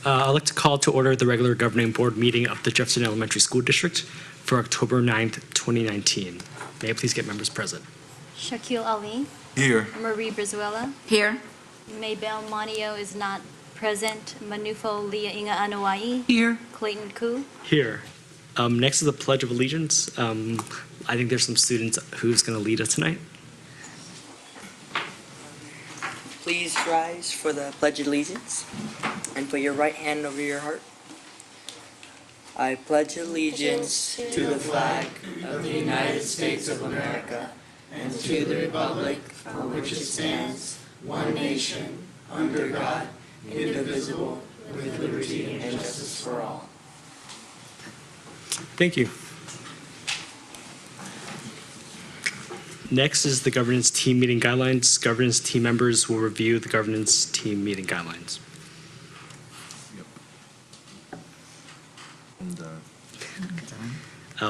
I'd like to call to order the regular governing board meeting of the Jefferson Elementary School District for October 9th, 2019. May I please get members present? Shaquille Ali, Here. Marie Brizuela, Here. Maybelle Monio is not present, Manufo Leah Inga Anuai, Here. Clayton Koo. Here. Next is the Pledge of Allegiance. I think there's some students who's going to lead us tonight. Please rise for the Pledge of Allegiance and put your right hand over your heart. I pledge allegiance to the flag of the United States of America and to the republic for which it stands, one nation, under God, indivisible, with liberty and justice for all. Thank you. Next is the governance team meeting guidelines. Governance team members will review the governance team meeting guidelines.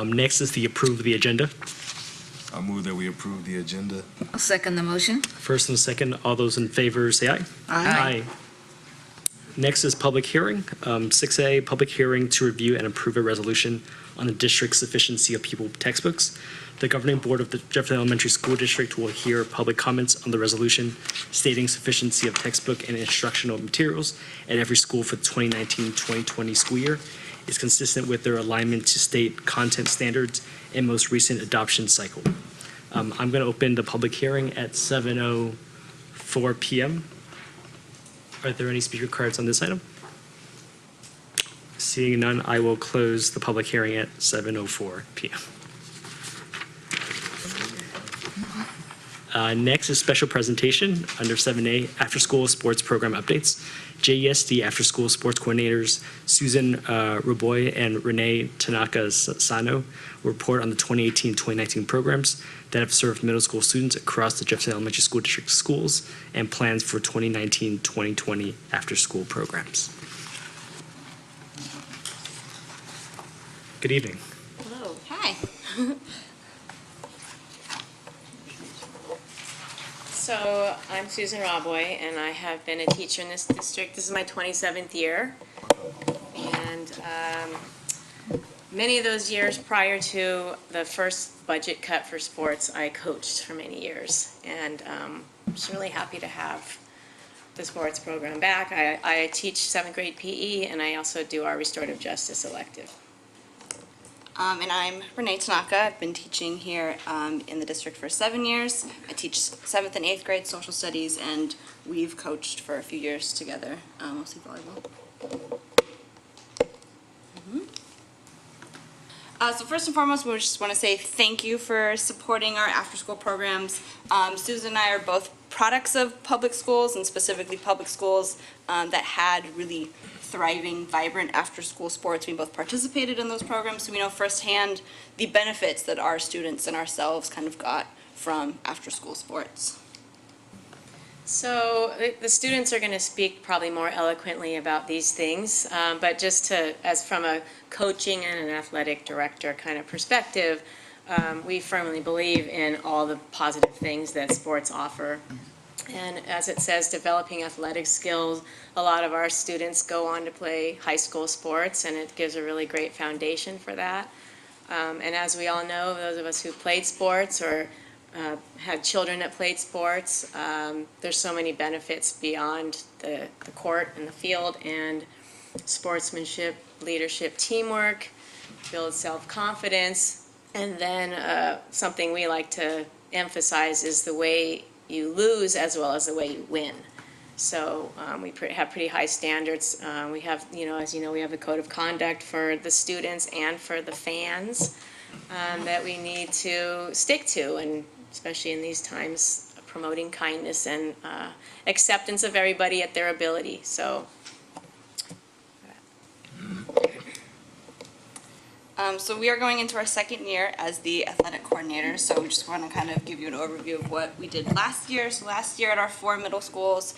Next is the approve of the agenda. I move that we approve the agenda. I'll second the motion. First and second, all those in favor say aye. Aye. Next is public hearing. 6A, public hearing to review and approve a resolution on the district's sufficiency of pupil textbooks. The governing board of the Jefferson Elementary School District will hear public comments on the resolution stating sufficiency of textbook and instructional materials at every school for the 2019-2020 school year is consistent with their alignment to state content standards and most recent adoption cycle. I'm going to open the public hearing at 7:04 p.m. Are there any speaker cards on this item? Seeing none, I will close the public hearing at 7:04 p.m. Next is special presentation under 7A, after-school sports program updates. JESD after-school sports coordinators Susan Ruboy and Renee Tanaka-Sano report on the 2018-2019 programs that have served middle school students across the Jefferson Elementary School District schools and plans for 2019-2020 after-school programs. Good evening. Hello. Hi. So I'm Susan Roboy, and I have been a teacher in this district. This is my 27th year. And many of those years prior to the first budget cut for sports, I coached for many years. And I'm just really happy to have the sports program back. I teach 7th grade PE, and I also do our restorative justice elective. And I'm Renee Tanaka. I've been teaching here in the district for 7 years. I teach 7th and 8th grade social studies, and we've coached for a few years together, mostly volleyball. So first and foremost, we just want to say thank you for supporting our after-school programs. Susan and I are both products of public schools, and specifically public schools that had really thriving, vibrant after-school sports. We both participated in those programs, so we know firsthand the benefits that our students and ourselves kind of got from after-school sports. So the students are going to speak probably more eloquently about these things, but just to, as from a coaching and an athletic director kind of perspective, we firmly believe in all the positive things that sports offer. And as it says, developing athletic skills, a lot of our students go on to play high school sports, and it gives a really great foundation for that. And as we all know, those of us who played sports or had children that played sports, there's so many benefits beyond the court and the field, and sportsmanship, leadership, teamwork, builds self-confidence, and then something we like to emphasize is the way you lose as well as the way you win. So we have pretty high standards. We have, as you know, we have the code of conduct for the students and for the fans that we need to stick to, and especially in these times, promoting kindness and acceptance of everybody at their ability. So we are going into our second year as the athletic coordinator, so we just want to kind of give you an overview of what we did last year. So last year at our 4 middle schools,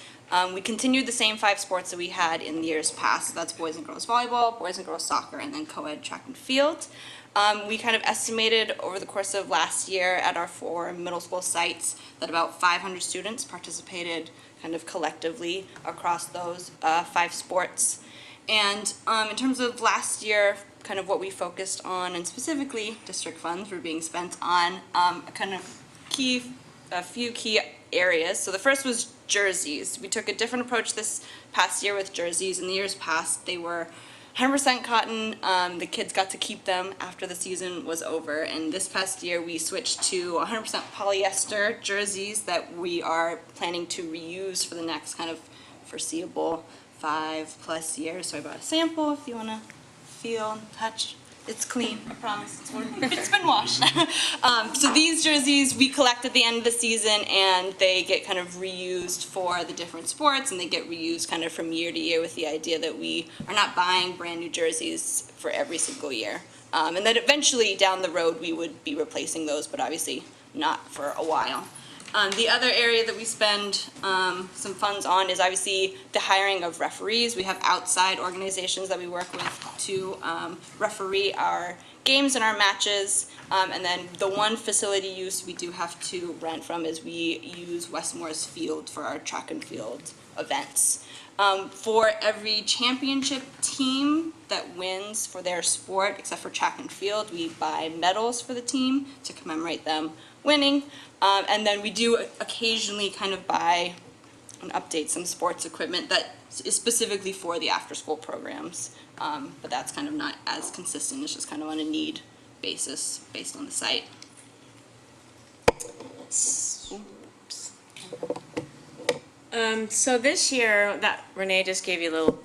we continued the same 5 sports that we had in years past. So that's boys and girls volleyball, boys and girls soccer, and then co-ed track and field. We kind of estimated over the course of last year at our 4 middle school sites that about 500 students participated kind of collectively across those 5 sports. And in terms of last year, kind of what we focused on, and specifically district funds were being spent on a few key areas. So the first was jerseys. We took a different approach this past year with jerseys. In the years past, they were 100% cotton. The kids got to keep them after the season was over. And this past year, we switched to 100% polyester jerseys that we are planning to reuse for the next kind of foreseeable 5+ years. So I brought a sample if you want to feel and touch. It's clean, I promise. It's been washed. So these jerseys we collect at the end of the season, and they get kind of reused for the different sports, and they get reused kind of from year to year with the idea that we are not buying brand new jerseys for every single year. And that eventually down the road we would be replacing those, but obviously not for a while. The other area that we spend some funds on is obviously the hiring of referees. We have outside organizations that we work with to referee our games and our matches. And then the one facility use we do have to rent from is we use Westmore's Field for our track and field events. For every championship team that wins for their sport, except for track and field, we buy medals for the team to commemorate them winning. And then we do occasionally kind of buy and update some sports equipment that is specifically for the after-school programs. But that's kind of not as consistent. It's just kind of on a need basis based on the site. So this year, that Renee just gave you a little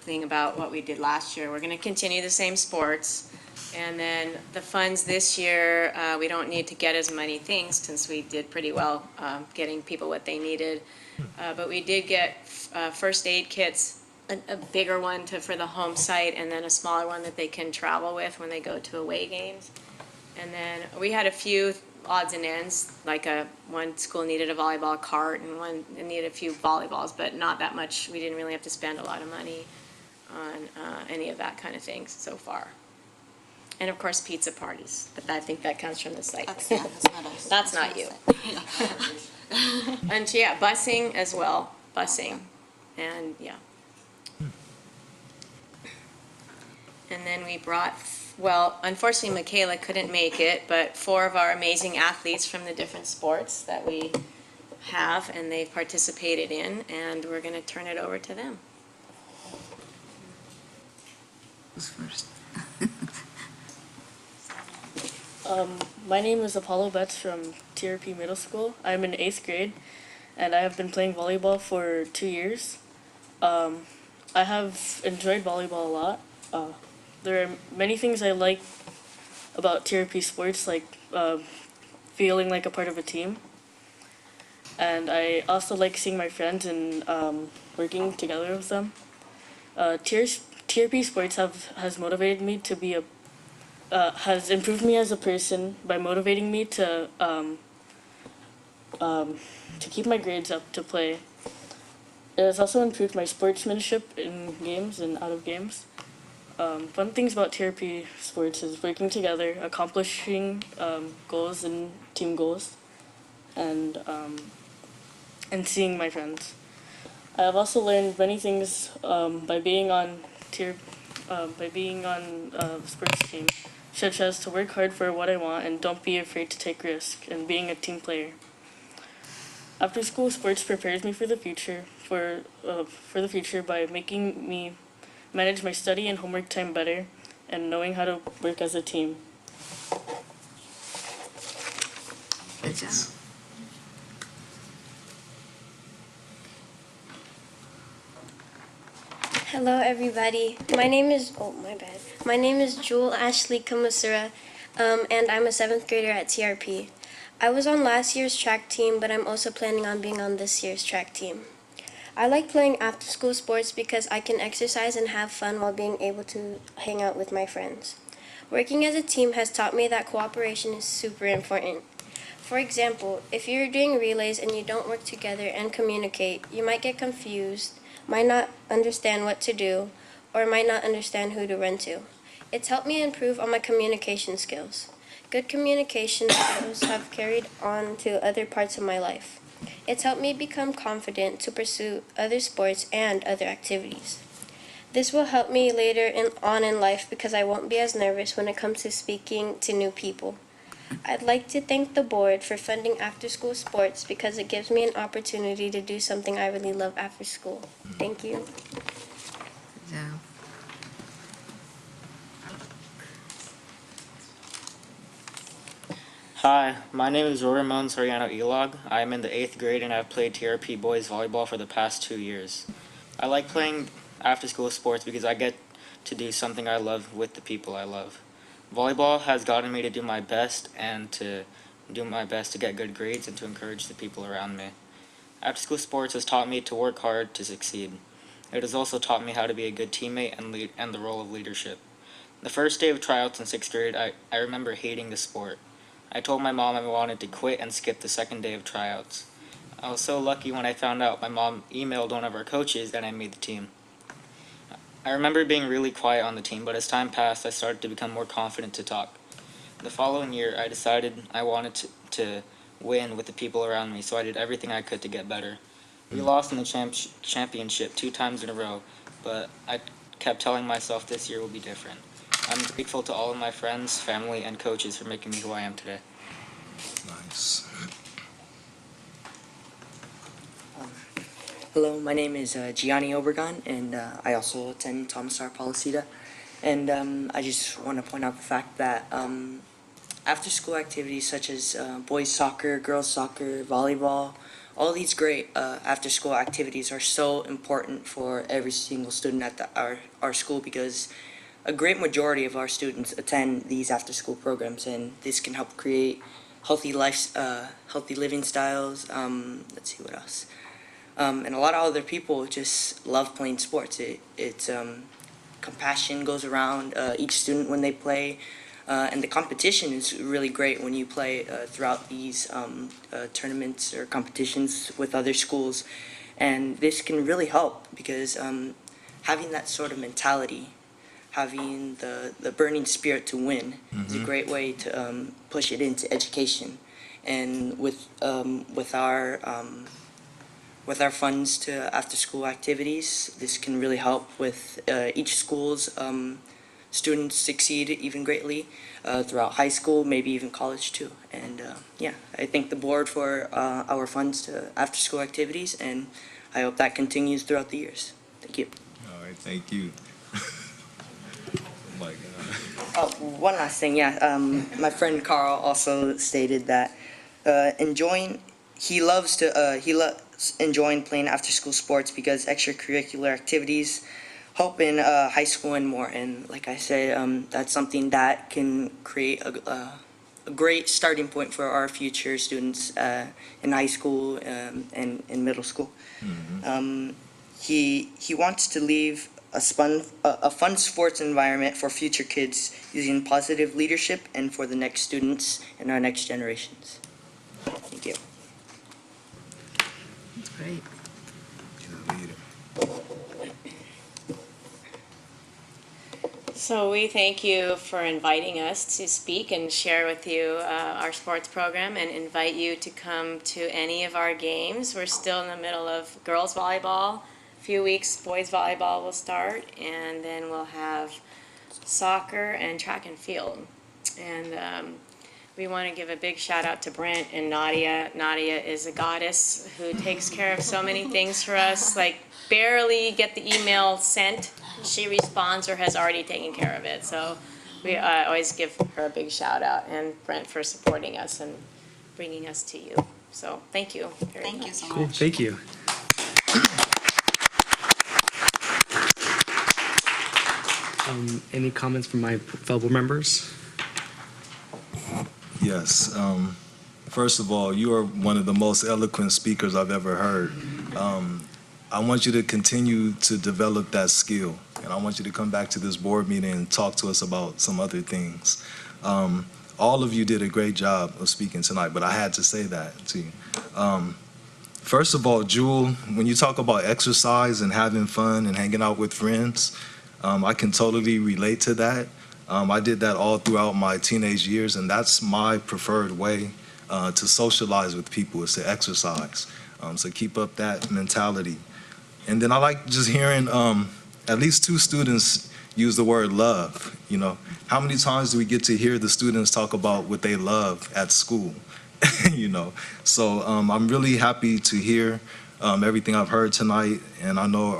thing about what we did last year. We're going to continue the same sports. And then the funds this year, we don't need to get as many things since we did pretty well getting people what they needed. But we did get first aid kits, a bigger one for the home site, and then a smaller one that they can travel with when they go to away games. And then we had a few odds and ends, like one school needed a volleyball cart and one needed a few volleyballs, but not that much. We didn't really have to spend a lot of money on any of that kind of things so far. And of course, pizza parties, but I think that comes from the site. That's not us. That's not you. And yeah, busing as well, busing, and yeah. And then we brought, well, unfortunately Michaela couldn't make it, but 4 of our amazing athletes from the different sports that we have and they've participated in, and we're going to turn it over to them. Who's first? My name is Apollo Betts from TRP Middle School. I'm in 8th grade, and I have been playing volleyball for 2 years. I have enjoyed volleyball a lot. There are many things I like about TRP sports, like feeling like a part of a team. And I also like seeing my friends and working together with them. TRP sports has motivated me to be has improved me as a person by motivating me to keep my grades up to play. It has also improved my sportsmanship in games and out of games. Fun things about TRP sports is working together, accomplishing goals and team goals, and seeing my friends. I have also learned many things by being on the sports team, such as to work hard for what I want and don't be afraid to take risks, and being a team player. After school sports prepares me for the future, by making me manage my study and homework time better, and knowing how to work as a team. Good job. Hello, everybody. My name is Jewel Ashley Kamasura, and I'm a 7th grader at TRP. I was on last year's track team, but I'm also planning on being on this year's track team. I like playing after-school sports because I can exercise and have fun while being able to hang out with my friends. Working as a team has taught me that cooperation is super important. For example, if you're doing relays and you don't work together and communicate, you might get confused, might not understand what to do, or might not understand who to run to. It's helped me improve on my communication skills. Good communication skills have carried on to other parts of my life. It's helped me become confident to pursue other sports and other activities. This will help me later on in life because I won't be as nervous when it comes to speaking to new people. I'd like to thank the board for funding after-school sports because it gives me an opportunity to do something I really love after school. Thank you. Good job. Hi, my name is Ramon Soriano Elog. I am in the 8th grade and I've played TRP boys volleyball for the past 2 years. I like playing after-school sports because I get to do something I love with the people I love. Volleyball has gotten me to do my best and to do my best to get good grades and to encourage the people around me. After-school sports has taught me to work hard to succeed. It has also taught me how to be a good teammate and the role of leadership. The first day of tryouts in 6th grade, I remember hating the sport. I told my mom I wanted to quit and skip the second day of tryouts. I was so lucky when I found out. My mom emailed one of our coaches and I made the team. I remember being really quiet on the team, but as time passed, I started to become more confident to talk. The following year, I decided I wanted to win with the people around me, so I did everything I could to get better. We lost in the championship 2 times in a row, but I kept telling myself this year will be different. I'm grateful to all of my friends, family, and coaches for making me who I am today. Nice. Hello, my name is Gianni Obregon, and I also attend Thomas R. Policita. And I just want to point out the fact that after-school activities such as boys soccer, girls soccer, volleyball, all these great after-school activities are so important for every single student at our school because a great majority of our students attend these after-school programs, and this can help create healthy living styles. Let's see what else. And a lot of other people just love playing sports. It's compassion goes around each student when they play, and the competition is really great when you play throughout these tournaments or competitions with other schools, and this can really help because having that sort of mentality, having the burning spirit to win is a great way to push it into education. And with our funds to after-school activities, this can really help with each school's students succeed even greatly throughout high school, maybe even college too. And yeah, I thank the board for our funds to after-school activities, and I hope that continues throughout the years. Thank you. All right, thank you. Oh my God. Oh, one last thing, yeah. My friend Carl also stated that he loves enjoying playing after-school sports because extracurricular activities help in high school and more. And like I said, that's something that can create a great starting point for our future students in high school and in middle school. He wants to leave a fun sports environment for future kids using positive leadership and for the next students and our next generations. Thank you. That's great. So we thank you for inviting us to speak and share with you our sports program and invite you to come to any of our games. We're still in the middle of girls volleyball. A few weeks boys volleyball will start, and then we'll have soccer and track and field. And we want to give a big shout out to Brent and Nadia. Nadia is a goddess who takes care of so many things for us, like barely get the email sent. She responds or has already taken care of it. So we always give her a big shout out, and Brent for supporting us and bringing us to you. So thank you very much. Thank you so Cool, much. thank you. Any comments from my fellow members? Yes. First of all, you are one of the most eloquent speakers I've ever heard. I want you to continue to develop that skill, and I want you to come back to this board meeting and talk to us about some other things. All of you did a great job of speaking tonight, but I had to say that to you. First of all, Jewel, when you talk about exercise and having fun and hanging out with friends, I can totally relate to that. I did that all throughout my teenage years, and that's my preferred way to socialize with people, is to exercise. So keep up that mentality. And then I like just hearing at least 2 students use the word love. How many times do we get to hear the students talk about what they love at school? So I'm really happy to hear everything I've heard tonight, and I know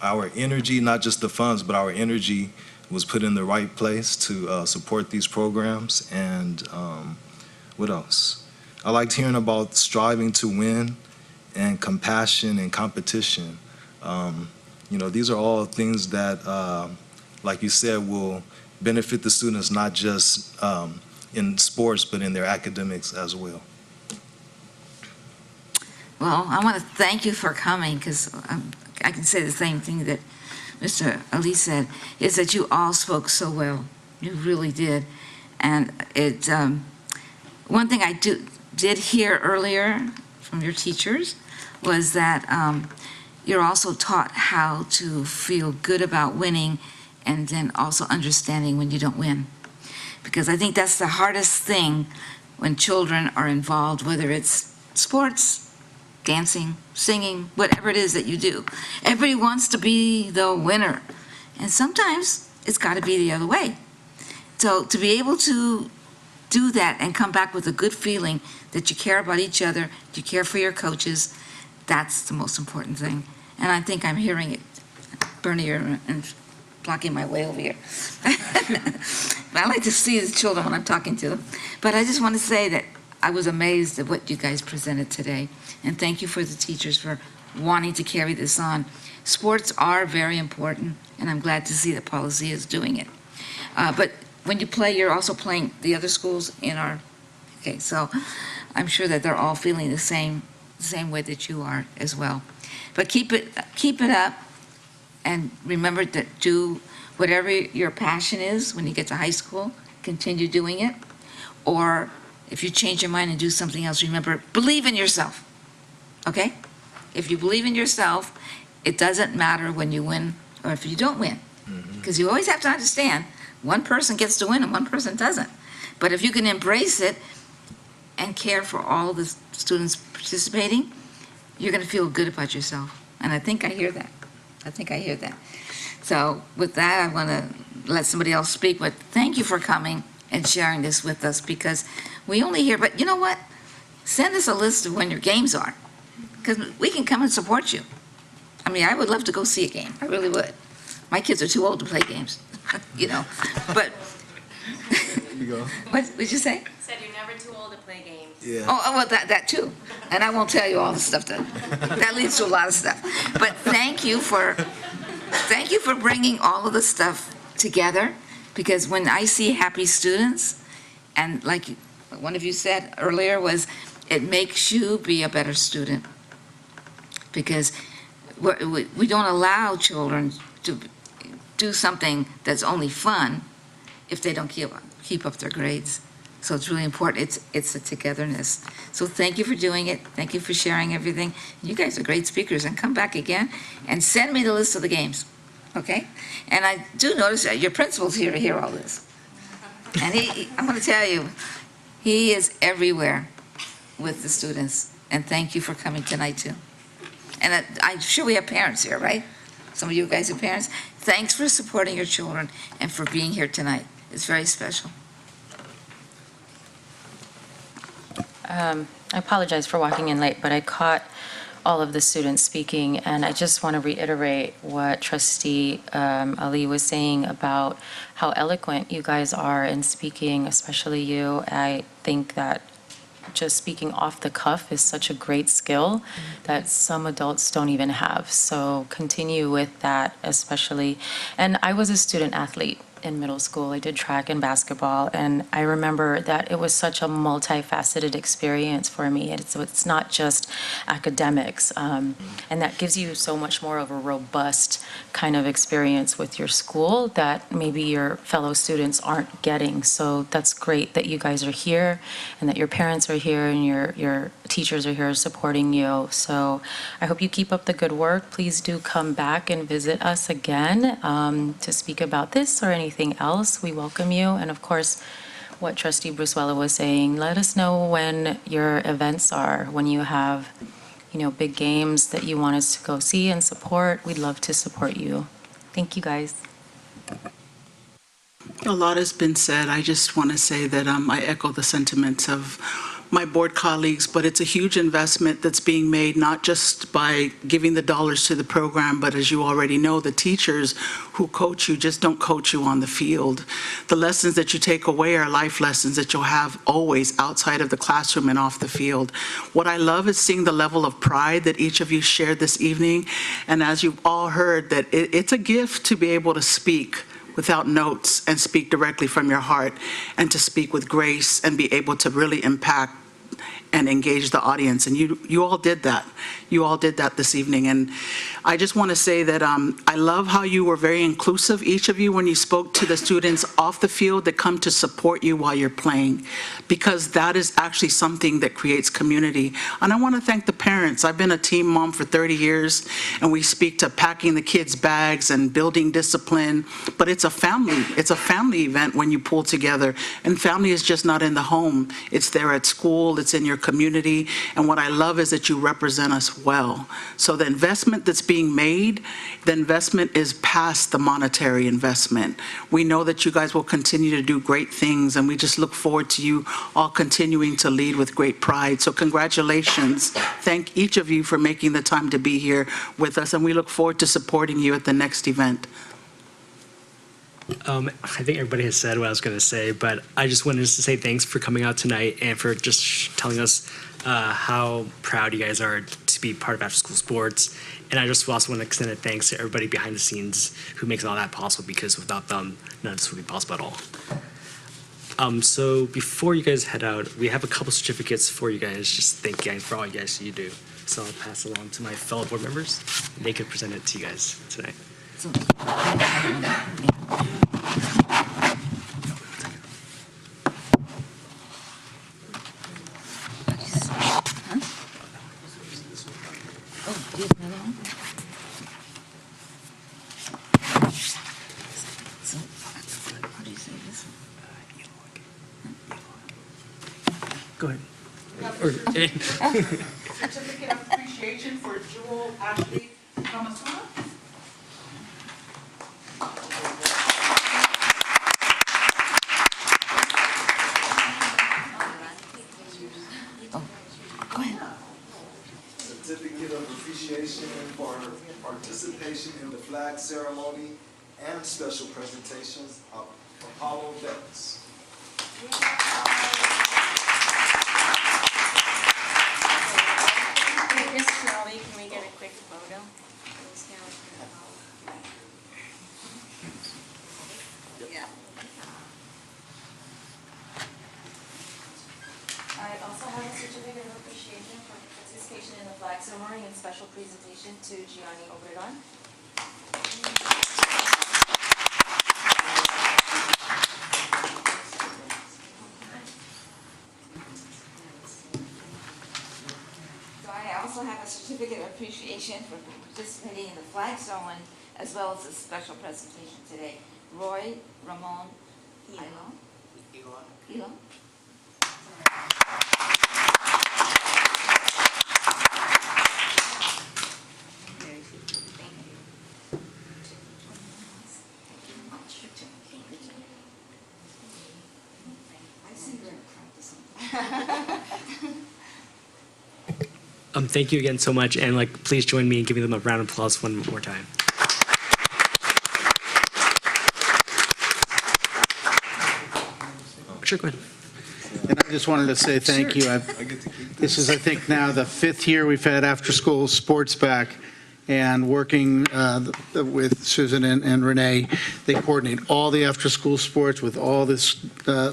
our energy, not just the funds, but our energy was put in the right place to support these programs. And what else? I liked hearing about striving to win and compassion and competition. These are all things that, like you said, will benefit the students not just in sports, but in their academics as well. Well, I want to thank you for coming, because I can say the same thing that Mr. Ali said, is that you all spoke so well. You really did. And one thing I did hear earlier from your teachers was that you're also taught how to feel good about winning, and then also understanding when you don't win. Because I think that's the hardest thing when children are involved, whether it's sports, dancing, singing, whatever it is that you do. Everybody wants to be the winner. And sometimes it's got to be the other way. So to be able to do that and come back with a good feeling that you care about each other, you care for your coaches, that's the most important thing. And I think I'm hearing it. Bernie, you're blocking my way over here. I like to see the children when I'm talking to them. But I just want to say that I was amazed at what you guys presented today. And thank you for the teachers for wanting to carry this on. Sports are very important, and I'm glad to see that Policy is doing it. But when you play, you're also playing the other schools in our, okay, so I'm sure that they're all feeling the same way that you are as well. But keep it up, and remember that do whatever your passion is when you get to high school, continue doing it. Or if you change your mind and do something else, remember, believe in yourself, okay? If you believe in yourself, it doesn't matter when you win or if you don't win. Because you always have to understand, one person gets to win and one person doesn't. But if you can embrace it and care for all the students participating, you're going to feel good about yourself. And I think I hear that. So with that, I want to let somebody else speak, but thank you for coming and sharing this with us, because we only hear, but you know what? Send us a list of when your games are, because we can come and support you. I mean, I would love to go see a game. I really would. My kids are too old to play games, but. There you go. What did you say? Said you're never too old to play games. Yeah. Oh, well, that too. And I won't tell you all the stuff that leads to a lot of stuff. But thank you for bringing all of the stuff together, because when I see happy students, and like one of you said earlier, was it makes you be a better student, because we don't allow children to do something that's only fun if they don't keep up their grades. So it's really important. It's a togetherness. So thank you for doing it. Thank you for sharing everything. You guys are great speakers, and come back again and send me the list of the games, okay? And I do notice that your principal's here to hear all this. And I'm going to tell you, he is everywhere with the students. And thank you for coming tonight too. And I'm sure we have parents here, right? Some of you guys are parents. Thanks for supporting your children and for being here tonight. It's very special. I apologize for walking in late, but I caught all of the students speaking, and I just want to reiterate what Trustee Ali was saying about how eloquent you guys are in speaking, especially you. I think that just speaking off the cuff is such a great skill that some adults don't even have. So continue with that, especially. And I was a student athlete in middle school. I did track and basketball, and I remember that it was such a multifaceted experience for me. It's not just academics, and that gives you so much more of a robust kind of experience with your school that maybe your fellow students aren't getting. So that's great that you guys are here, and that your parents are here, and your teachers are here supporting you. So I hope you keep up the good work. Please do come back and visit us again to speak about this or anything else. We welcome you. And of course, what Trustee Brusuela was saying, let us know when your events are, when you have, big games that you want us to go see and support. We'd love to support you. Thank you, guys. A lot has been said. I just want to say that I echo the sentiments of my board colleagues, but it's a huge investment that's being made, not just by giving the dollars to the program, but as you already know, the teachers who coach you just don't coach you on the field. The lessons that you take away are life lessons that you'll have always outside of the classroom and off the field. What I love is seeing the level of pride that each of you shared this evening, and as you've all heard, that it's a gift to be able to speak without notes and speak directly from your heart, and to speak with grace and be able to really impact and engage the audience. And you all did that. You all did that this evening. And I just want to say that I love how you were very inclusive, each of you, when you spoke to the students off the field that come to support you while you're playing, because that is actually something that creates community. And I want to thank the parents. I've been a team mom for 30 years, and we speak to packing the kids' bags and building discipline, but it's a family event when you pull together. And family is just not in the home. It's there at school, it's in your community, and what I love is that you represent us well. So the investment that's being made, the investment is past the monetary investment. We know that you guys will continue to do great things, and we just look forward to you all continuing to lead with great pride. So congratulations. Thank each of you for making the time to be here with us, and we look forward to supporting you at the next event. I think everybody has said what I was going to say, but I just wanted to say thanks for coming out tonight and for just telling us how proud you guys are to be part of after-school sports. And I just also want to extend a thanks to everybody behind the scenes who makes all that possible, because without them, none of this would be possible at all. So before you guys head out, we have a couple certificates for you guys. Just thank you guys for all you guys you do. So I'll pass it along to my fellow board members. They could present it to you guys tonight. Go ahead. Certificate of appreciation for Jewel Ashley Kamasura. Certificate of appreciation for her participation in the flag ceremony and special presentations of Apollo Betts. Miss Shirley, can we get a quick photo? Yeah. I also have a certificate of appreciation for participation in the flag ceremony and special presentation to Gianni Obregon. So I also have a certificate of appreciation for participating in the flag ceremony as well as a special presentation today. Roy Ramon Hilo. Thank you again so much, and please join me in giving them a round of applause one more time. Sure, go ahead. And I just wanted to say thank you. This is, I think, now the 5th year we've had after-school sports back, and working with Susan and Renee, they coordinate all the after-school sports with all this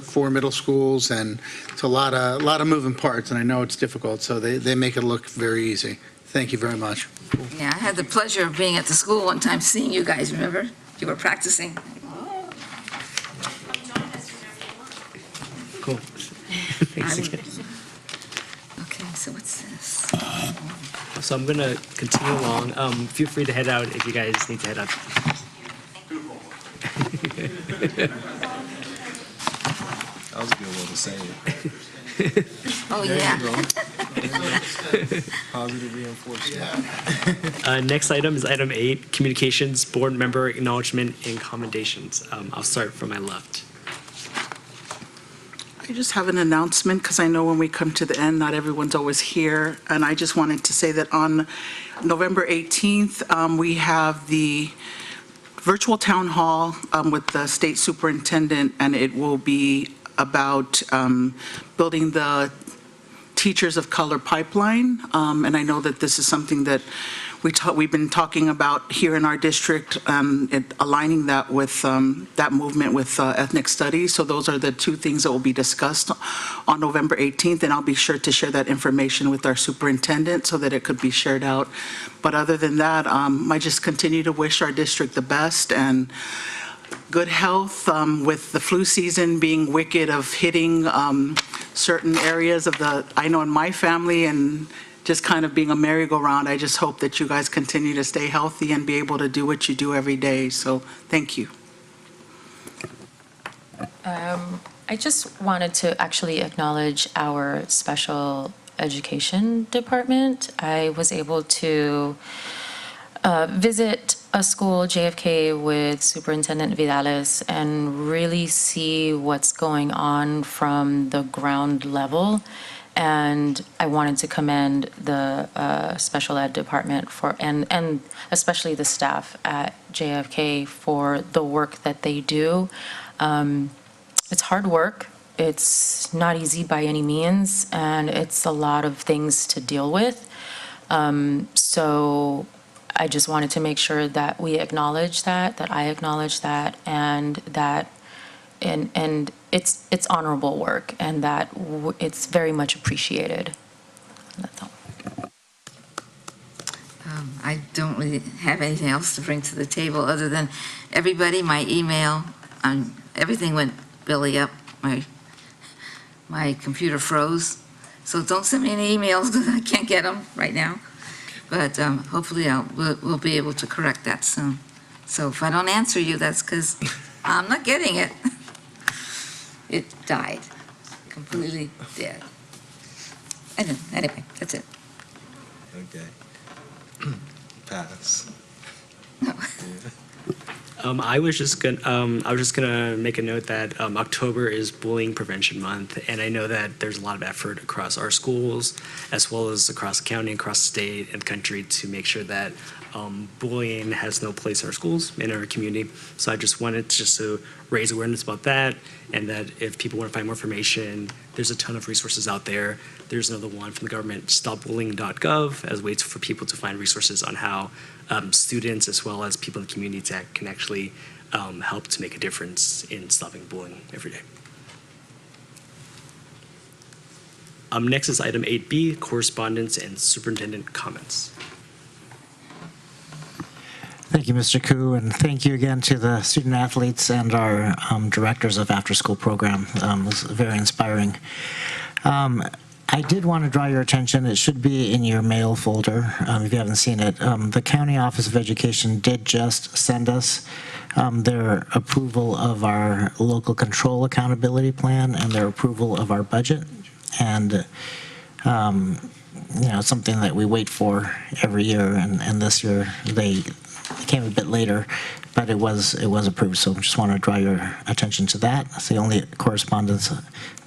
4 middle schools, and it's a lot of moving parts, and I know it's difficult, so they make it look very easy. Thank you very much. Yeah, I had the pleasure of being at the school one time, seeing you guys, remember? You were practicing. Cool. Thanks again. Okay, so what's this? So I'm going to continue along. Feel free to head out if you guys need to head out. That was a good way to say it. Oh, There yeah. you go. Positive reinforcement. Next item is item 8, communications, board member acknowledgement and commendations. I'll start from my left. I just have an announcement, because I know when we come to the end, not everyone's always here. And I just wanted to say that on November 18th, we have the virtual town hall with the state superintendent, and it will be about building the Teachers of Color pipeline. And I know that this is something that we've been talking about here in our district, aligning that with that movement with ethnic studies. So those are the two things that will be discussed on November 18th, and I'll be sure to share that information with our superintendent so that it could be shared out. But other than that, I just continue to wish our district the best and good health, with the flu season being wicked of hitting certain areas of I know in my family, and just kind of being a merry-go-round. I just hope that you guys continue to stay healthy and be able to do what you do every day. So thank you. I just wanted to actually acknowledge our special education department. I was able to visit a school, JFK, with Superintendent Vidales and really see what's going on from the ground level. And I wanted to commend the special ed department and especially the staff at JFK for the work that they do. It's hard work. It's not easy by any means, and it's a lot of things to deal with. So I just wanted to make sure that we acknowledge that I acknowledge that, and that and it's honorable work, and that it's very much appreciated. That's all. I don't really have anything else to bring to the table other than everybody, my email, everything went belly up. My computer froze. So don't send me any emails because I can't get them right now. But hopefully we'll be able to correct that soon. So if I don't answer you, that's because I'm not getting it. It died, completely dead. Anyway, that's it. Okay. Pass. No. I was just gonna make a note that October is Bullying Prevention Month, and I know that there's a lot of effort across our schools, as well as across the county, across the state, and the country to make sure that bullying has no place in our schools, in our community. So I just wanted to raise awareness about that, and that if people want to find more information, there's a ton of resources out there. There's another one from the government, stopbullying.gov, as ways for people to find resources on how students as well as people in the community can actually help to make a difference in stopping bullying every day. Next is item 8B, correspondence and superintendent comments. Thank you, Mr. Koo, and thank you again to the student athletes and our directors of after-school program. It was very inspiring. I did want to draw your attention, it should be in your mail folder if you haven't seen it. The County Office of Education did just send us their approval of our local control accountability plan and their approval of our budget. And something that we wait for every year, and this year they came a bit later, but it was approved. So just want to draw your attention to that. That's the only correspondence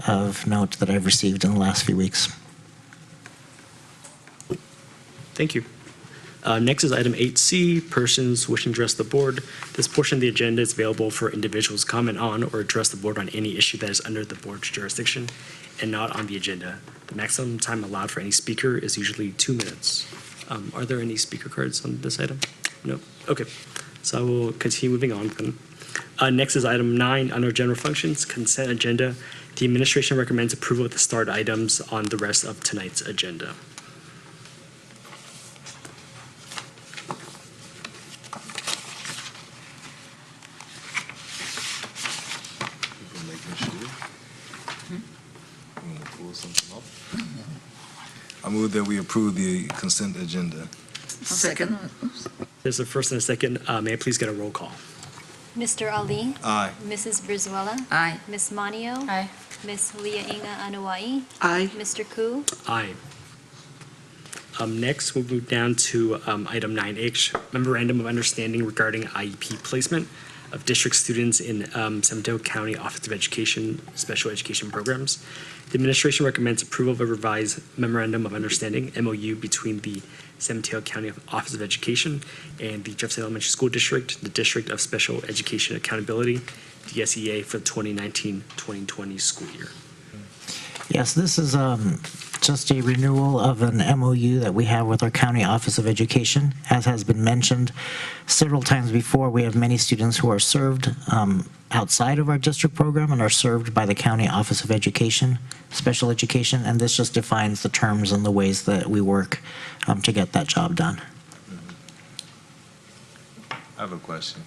of note that I've received in the last few weeks. Thank you. Next is item 8C, persons wishing to address the board. This portion of the agenda is available for individuals to comment on or address the board on any issue that is under the board's jurisdiction and not on the agenda. The maximum time allowed for any speaker is usually 2 minutes. Are there any speaker cards on this item? No. Okay. So I will continue moving on then. Next is item 9, under general functions, consent agenda. The administration recommends approval of the start items on the rest of tonight's agenda. I move that we approve the consent agenda. Second. There's a first and a second. May I please get a roll call? Mr. Ali? Aye. Mrs. Brizuela? Aye. Ms. Manio? Aye. Ms. Leah Inga Anuai? Aye. Mr. Koo? Aye. Next, we'll move down to item 9H, Memorandum of Understanding regarding IEP placement of district students in Seminole County Office of Education Special Education Programs. The administration recommends approval of a revised Memorandum of Understanding, MOU, between the Seminole County Office of Education and the Jefferson Elementary School District, the District of Special Education Accountability, DSEA, for the 2019-2020 school year. Yes, this is just a renewal of an MOU that we have with our County Office of Education. As has been mentioned several times before, we have many students who are served outside of our district program and are served by the County Office of Education, Special Education, and this just defines the terms and the ways that we work to get that job done. I have a question.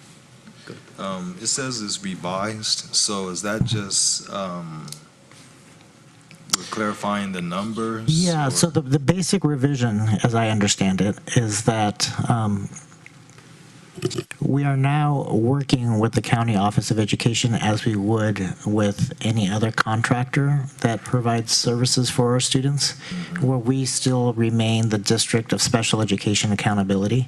It says it's revised, so is that just we're clarifying the numbers? Yeah, or- so the basic revision, as I understand it, is that we are now working with the County Office of Education as we would with any other contractor that provides services for our students, where we still remain the District of Special Education Accountability.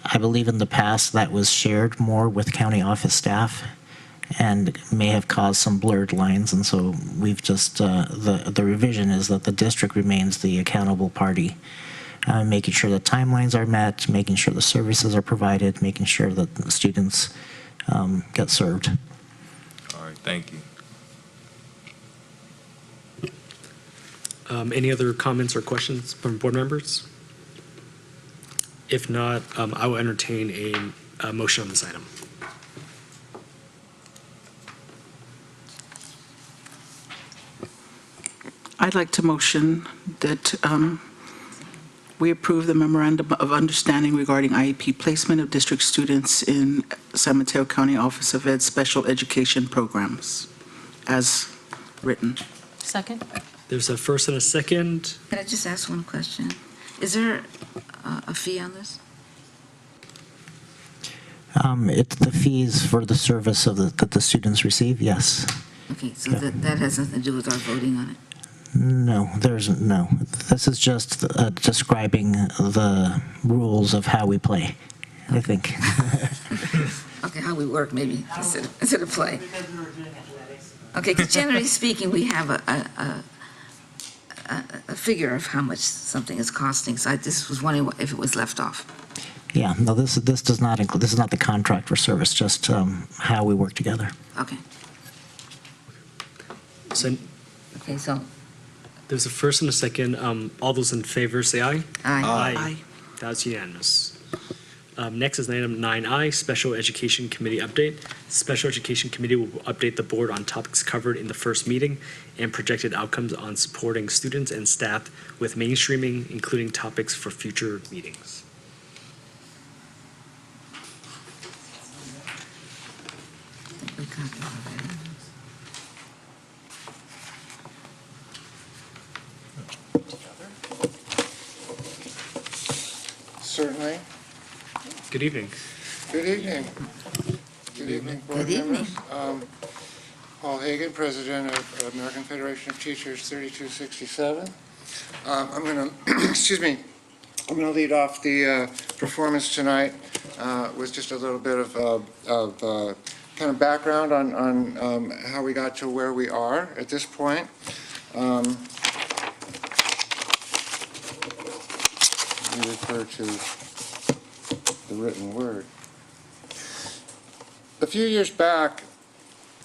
I believe in the past that was shared more with county office staff and may have caused some blurred lines, and so we've just, the revision is that the district remains the accountable party, making sure that timelines are met, making sure the services are provided, making sure that the students get served. All right, thank you. Any other comments or questions from board members? If not, I will entertain a motion on this item. I'd like to motion that we approve the Memorandum of Understanding regarding IEP placement of district students in San Mateo County Office of Ed Special Education Programs, as written. Second? There's a first and a second. Can I just ask one question? Is there a fee on this? It's the fees for the service of that the students receive, yes. Okay, so that has nothing to do with our voting on it? No, no. This is just describing the rules of how we play, I think. Okay, how we work maybe instead of play. Okay, because generally speaking, we have a figure of how much something is costing, so I just was wondering if it was left off. Yeah, no, this does not include, this is not the contract for service, just how we work together. Okay. So Okay, so, there's a first and a second. All those in favor say aye. aye. Aye. That's unanimous. Next is item 9I, Special Education Committee update. The Special Education Committee will update the board on topics covered in the first meeting and projected outcomes on supporting students and staff with mainstreaming, including topics for future meetings. We copied it already. Certainly. Good evening. Good evening. Good evening, board Good evening. members. Paul Hagan, President of American Federation of Teachers 3267. I'm going to, excuse me, I'm going to lead off the performance tonight with just a little bit of kind of background on how we got to where we are at this point. Let me refer to the written word. A few years back,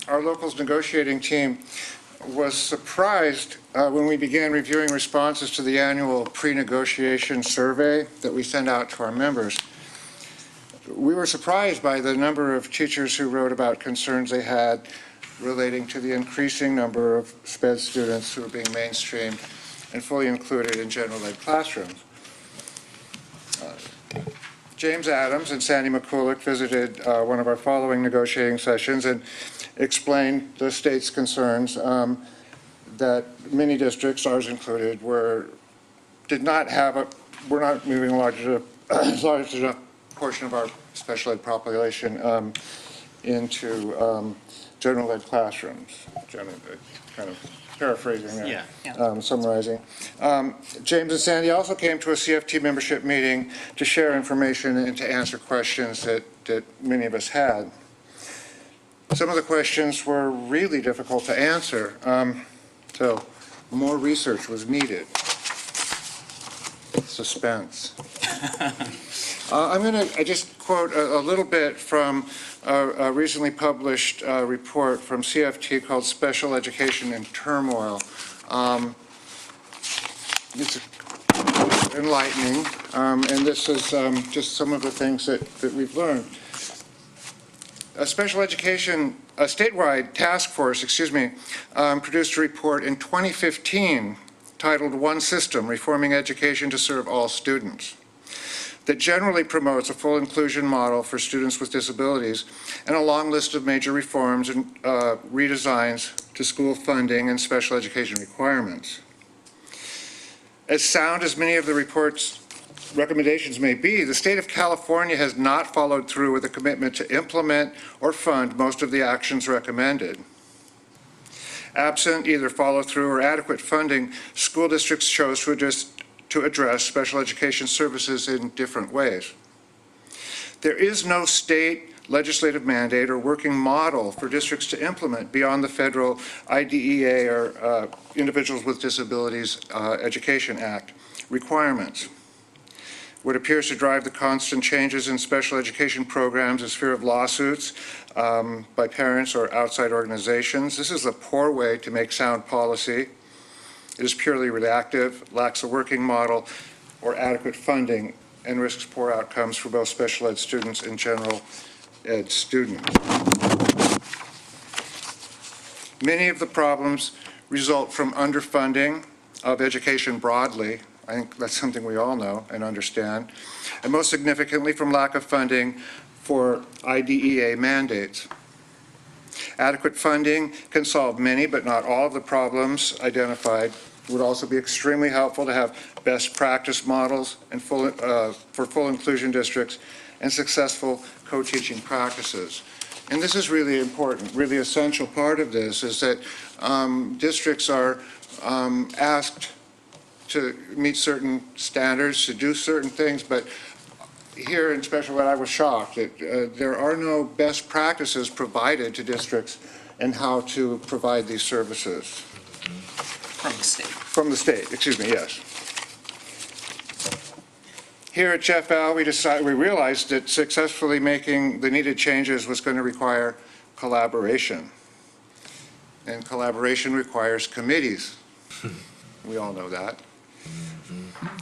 our locals negotiating team was surprised when we began reviewing responses to the annual pre-negotiation survey that we send out to our members. We were surprised by the number of teachers who wrote about concerns they had relating to the increasing number of SPED students who are being mainstreamed and fully included in general ed classrooms. James Adams and Sandy McCulloch visited one of our following negotiating sessions and explained the state's concerns that many districts, ours included, were not moving a large enough portion of our special ed population into general ed classrooms, kind of paraphrasing there. Yeah. Summarizing. James and Sandy also came to a CFT membership meeting to share information and to answer questions that many of us had. Some of the questions were really difficult to answer, so more research was needed. Suspense. I'm going to just quote a little bit from a recently published report from CFT called Special Education in Turmoil. It's enlightening, and this is just some of the things that we've learned. A statewide task force, produced a report in 2015 titled One System, Reforming Education to Serve All Students, that generally promotes a full inclusion model for students with disabilities and a long list of major reforms and redesigns to school funding and special education requirements. As sound as many of the report's recommendations may be, the state of California has not followed through with a commitment to implement or fund most of the actions recommended. Absent either follow-through or adequate funding, school districts chose to address special education services in different ways. There is no state legislative mandate or working model for districts to implement beyond the federal IDEA or Individuals with Disabilities Education Act requirements. What appears to drive the constant changes in special education programs is fear of lawsuits by parents or outside organizations. This is a poor way to make sound policy. It is purely reactive, lacks a working model or adequate funding, and risks poor outcomes for both special ed students and general ed students. Many of the problems result from underfunding of education broadly. I think that's something we all know and understand. And most significantly, from lack of funding for IDEA mandates. Adequate funding can solve many, but not all of the problems identified. It would also be extremely helpful to have best practice models and for full inclusion districts and successful co-teaching practices. And this is really important, really essential part of this is that districts are asked to meet certain standards, to do certain things, but here in special ed, I was shocked that there are no best practices provided to districts in how to provide these services. From the state. From the state, excuse me, yes. Here at Jeff Al, we realized that successfully making the needed changes was going to require collaboration. And collaboration requires committees. We all know that.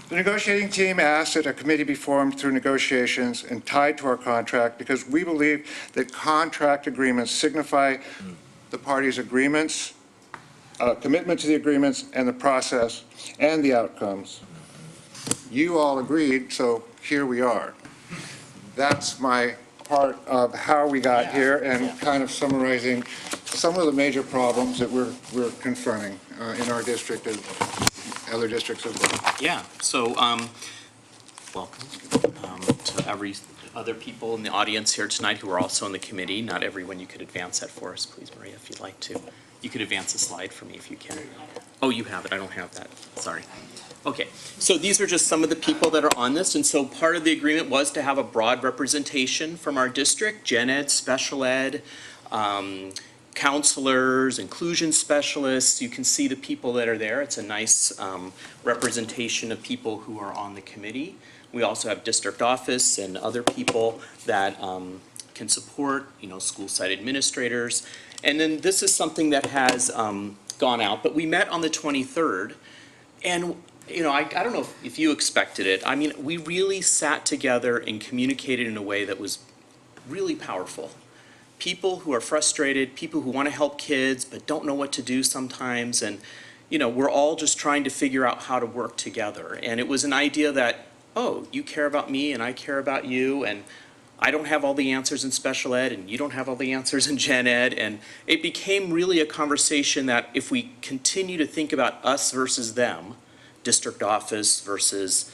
The negotiating team asked that a committee be formed through negotiations and tied to our contract because we believe that contract agreements signify the parties' agreements, commitment to the agreements and the process and the outcomes. You all agreed, so here we are. That's my part of how we got here and kind of summarizing some of the major problems that we're confronting in our district and other districts as well. Yeah, so welcome to every other people in the audience here tonight who are also in the committee. Not everyone, you could advance that for us, please, Maria, if you'd like to. You could advance the slide for me if you can. Oh, you have it, I don't have that, sorry. Okay, so these are just some of the people that are on this, and so part of the agreement was to have a broad representation from our district, gen ed, special ed, counselors, inclusion specialists. You can see the people that are there. It's a nice representation of people who are on the committee. We also have district office and other people that can support, school site administrators. And then this is something that has gone out, but we met on the 23rd, and I don't know if you expected it. I mean, we really sat together and communicated in a way that was really powerful. People who are frustrated, people who want to help kids but don't know what to do sometimes, and we're all just trying to figure out how to work together. And it was an idea that, oh, you care about me and I care about you, and I don't have all the answers in special ed and you don't have all the answers in gen ed, and it became really a conversation that if we continue to think about us versus them, district office versus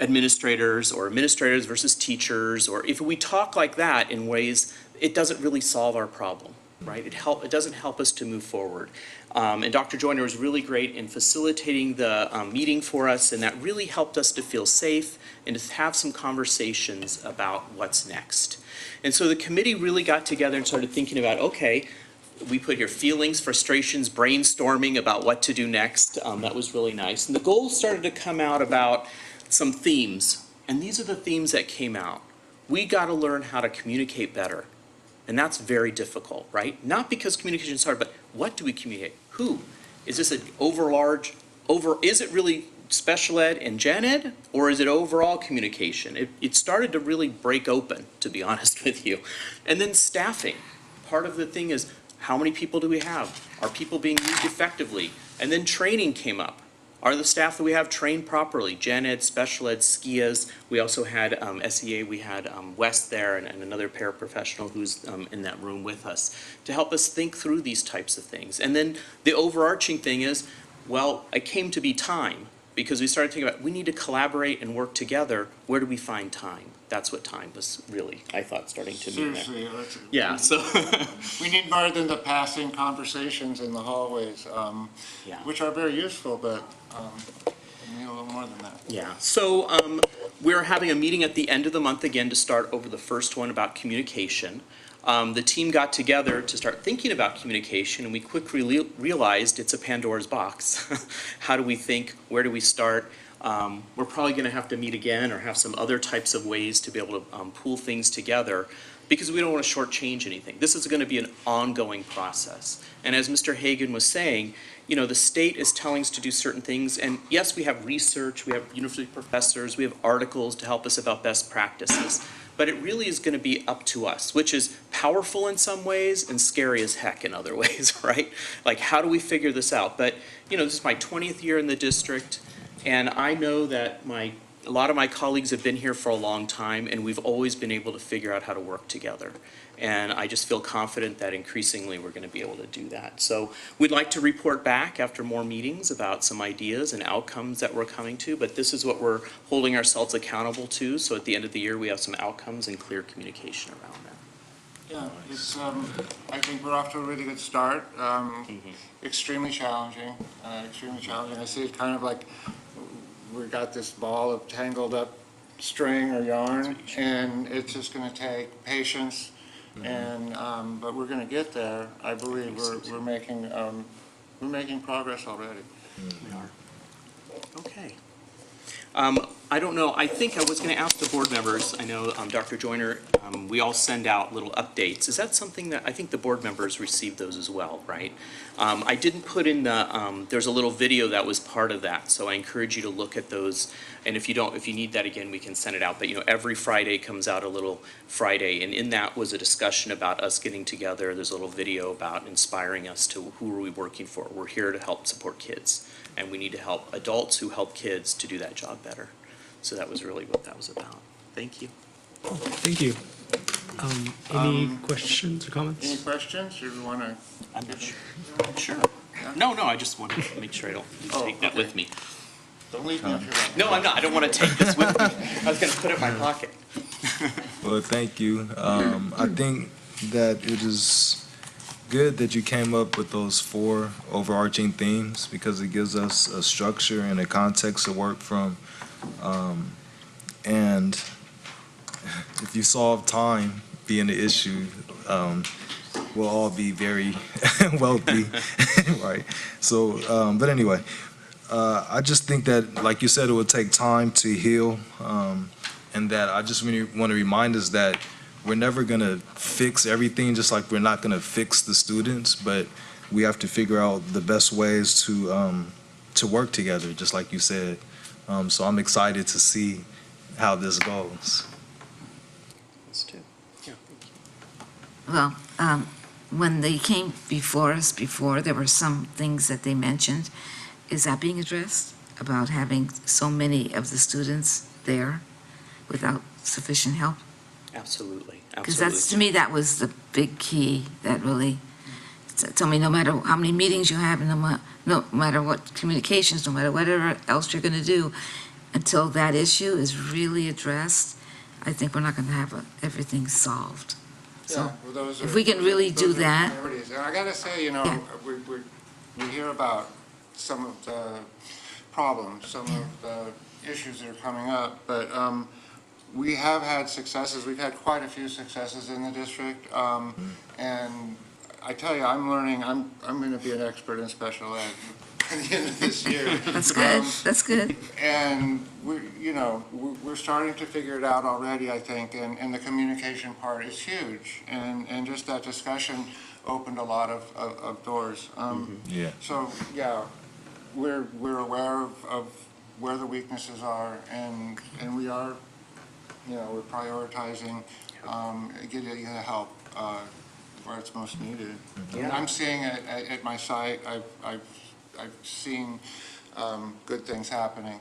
administrators, or administrators versus teachers, or if we talk like that in ways, it doesn't really solve our problem. right? It doesn't help us to move forward. And Dr. Joyner was really great in facilitating the meeting for us, and that really helped us to feel safe and to have some conversations about what's next. And so the committee really got together and started thinking about, okay, we put here feelings, frustrations, brainstorming about what to do next. That was really nice. And the goals started to come out about some themes. And these are the themes that came out. We got to learn how to communicate better. And that's very difficult, right? Not because communication is hard, but what do we communicate? Who? Is this an is it really special ed and gen ed, or is it overall communication? It started to really break open, to be honest with you. And then staffing. Part of the thing is, how many people do we have? Are people being used effectively? And then training came up. Are the staff that we have trained properly? Gen ed, special ed, SKIAs. We also had SEA, we had Wes there and another paraprofessional who's in that room with us to help us think through these types of things. And then the overarching thing is, well, it came to be time, because we started thinking about, we need to collaborate and work together. Where do we find time? That's what time was really, I thought, starting to mean there. Seriously, Yeah, so. we need more than the passing conversations in the hallways, Yeah. which are very useful, but we need a little more than that. Yeah, so we're having a meeting at the end of the month again to start over the first one about communication. The team got together to start thinking about communication, and we quickly realized it's a Pandora's box. How do we think? Where do we start? We're probably going to have to meet again or have some other types of ways to be able to pool things together, because we don't want to shortchange anything. This is going to be an ongoing process. And as Mr. Hagan was saying, you know, the state is telling us to do certain things, and yes, we have research, we have university professors, we have articles to help us about best practices, but it really is going to be up to us, which is powerful in some ways and scary as heck in other ways, right? Like, how do we figure this out? But, you know, this is my 20th year in the district, and I know that a lot of my colleagues have been here for a long time, and we've always been able to figure out how to work together. And I just feel confident that increasingly we're going to be able to do that. So we'd like to report back after more meetings about some ideas and outcomes that we're coming to, but this is what we're holding ourselves accountable to. So at the end of the year, we have some outcomes and clear communication around that. Yeah, it's, I think we're off to a really good start. Extremely challenging, I see it kind of like we got this ball of tangled up string or yarn, and it's just going to take patience. And but we're going to get there. I believe we're making progress already. We are. Okay. I don't know, I think I was going to ask the board members, I know Dr. Joyner, we all send out little updates. Is that something that, I think the board members receive those as well, right? I didn't put in the, there's a little video that was part of that, so I encourage you to look at those. And if you need that again, we can send it out. But, you know, every Friday comes out a little Friday, and in that was a discussion about us getting together. There's a little video about inspiring us to who are we working for. We're here to help support kids, and we need to help adults who help kids to do that job better. So that was really what that was about. Thank you. Thank you. Any questions or comments? Any questions? Or you want to? I'm not sure. Sure. No, I just wanted to make sure I don't take that with me. Don't leave me if you're right. No, I'm not. I don't want to take this with me. I was going to put it in my pocket. Well, thank you. I think that it is good that you came up with those 4 overarching themes, because it gives us a structure and a context to work from. And if you solve time being the issue, we'll all be very wealthy, right? So, but anyway, I just think that, like you said, it would take time to heal, and that I just really want to remind us that we're never going to fix everything, just like we're not going to fix the students, but we have to figure out the best ways to work together, just like you said. So I'm excited to see how this goes. Us too. Yeah, thank you. Well, when they came before us before, there were some things that they mentioned. Is that being addressed, about having so many of the students there without sufficient help? Absolutely. Because that's, to me, that was the big key that really told me, no matter how many meetings you have, no matter what communications, no matter whatever else you're going to do, until that issue is really addressed, I think we're not going to have everything solved. So well, those if are- we can really do those are that. priorities. And I gotta say, you know, Yeah. we hear about some of the problems, some of the issues that are coming up, but we have had successes. We've had quite a few successes in the district. And I tell you, I'm learning, I'm going to be an expert in special ed at the end of this year. That's good, that's good. And we're starting to figure it out already, I think, and the communication part is huge. And just that discussion opened a lot of doors. Yeah. So, yeah, we're aware of where the weaknesses are, and we are, we're prioritizing getting the help where it's most needed. And I'm seeing it at my site. I've seen good things happening.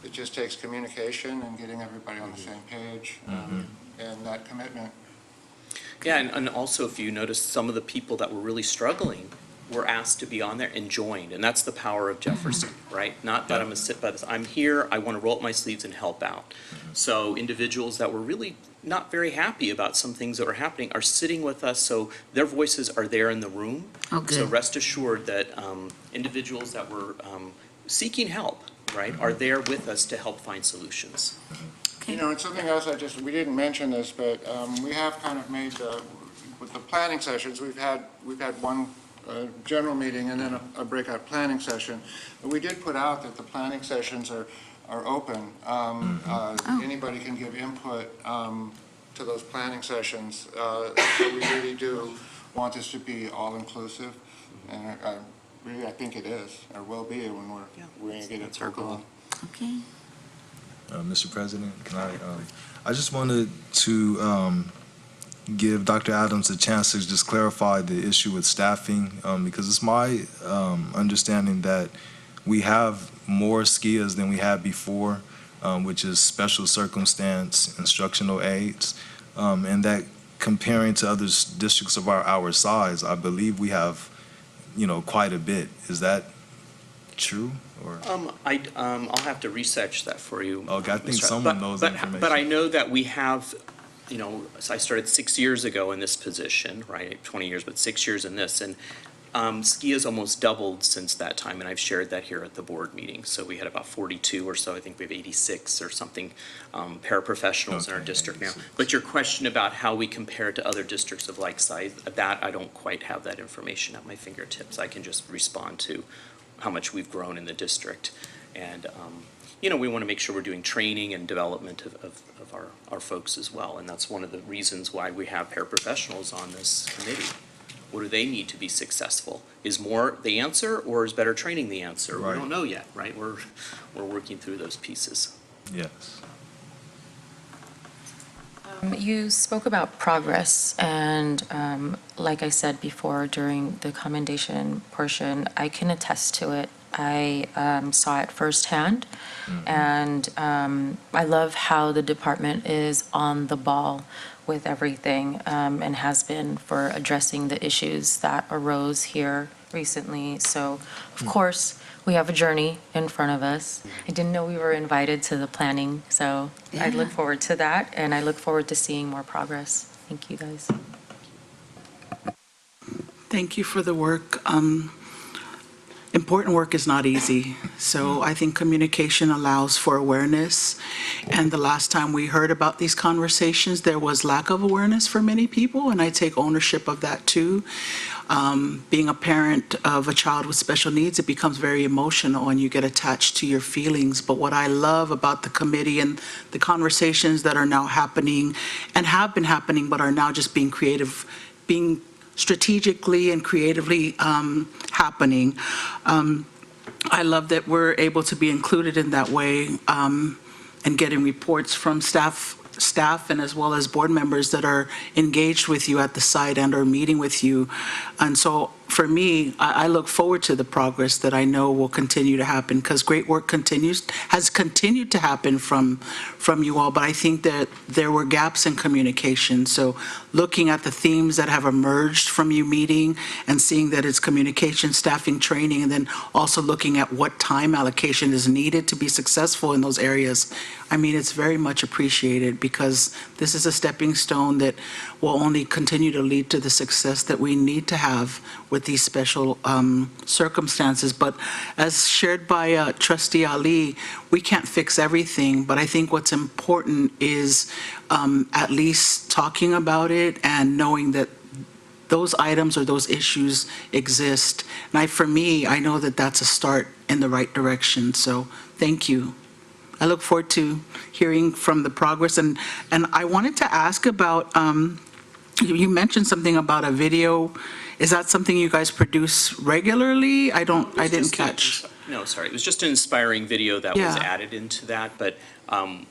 It just takes communication and getting everybody on the same page, and that commitment. Yeah, and also if you notice, some of the people that were really struggling were asked to be on there and joined, and that's the power of Jefferson, right? Not that I'm gonna sit by this, I'm here, I want to roll up my sleeves and help out. So individuals that were really not very happy about some things that were happening are sitting with us, so their voices are there in the room. Oh, good. So rest assured that individuals that were seeking help, right, are there with us to help find solutions. And something else we didn't mention this, but we have kind of made, with the planning sessions, we've had one general meeting and then a breakout planning session. But we did put out that the planning sessions are open. Anybody can give input to those planning sessions. So we really do want this to be all-inclusive, and really I think it is, or will be when we're going to get it going. Okay. Mr. President, can I just wanted to give Dr. Adams a chance to just clarify the issue with staffing, because it's my understanding that we have more SKIAs than we had before, which is special circumstance instructional aides, and that comparing to other districts of our size, I believe we have, quite a bit. Is that true? Or? I'll have to research that for you. Okay, I think someone knows that information. But I know that we have, so I started 6 years ago in this position, right, 20 years, but 6 years in this, and SKIA's almost doubled since that time, and I've shared that here at the board meeting. So we had about 42 or so, I think we have 86 or something paraprofessionals in our district now. But your question about how we compare to other districts of like size, that I don't quite have that information at my fingertips. I can just respond to how much we've grown in the district. And, we want to make sure we're doing training and development of our folks as well. And that's one of the reasons why we have paraprofessionals on this committee. What do they need to be successful? Is more the answer, or is better training the answer? Right. We don't know yet, right? We're working through those pieces. Yes. You spoke about progress, and like I said before during the commendation portion, I can attest to it. I saw it firsthand, and I love how the department is on the ball with everything, and has been for addressing the issues that arose here recently. So, of course, we have a journey in front of us. I didn't know we were invited to the planning, so I look forward to that, and I look forward to seeing more progress. Thank you, guys. Thank you for the work. Important work is not easy, so I think communication allows for awareness. And the last time we heard about these conversations, there was lack of awareness for many people, and I take ownership of that too. Being a parent of a child with special needs, it becomes very emotional and you get attached to your feelings. But what I love about the committee and the conversations that are now happening and have been happening but are now just being creative, being strategically and creatively happening. I love that we're able to be included in that way, and getting reports from staff and as well as board members that are engaged with you at the site and are meeting with you. And so for me, I look forward to the progress that I know will continue to happen, because great work has continued to happen from you all, but I think that there were gaps in communication. So looking at the themes that have emerged from you meeting and seeing that it's communication, staffing, training, and then also looking at what time allocation is needed to be successful in those areas, I mean, it's very much appreciated, because this is a stepping stone that will only continue to lead to the success that we need to have with these special circumstances. But as shared by Trustee Ali, we can't fix everything, but I think what's important is at least talking about it and knowing that those items or those issues exist. And for me, I know that that's a start in the right direction. So thank you. I look forward to hearing from the progress. And I wanted to ask about, you mentioned something about a video. Is that something you guys produce regularly? I didn't catch. No, sorry, it was just an inspiring video that was Yeah. added into that, but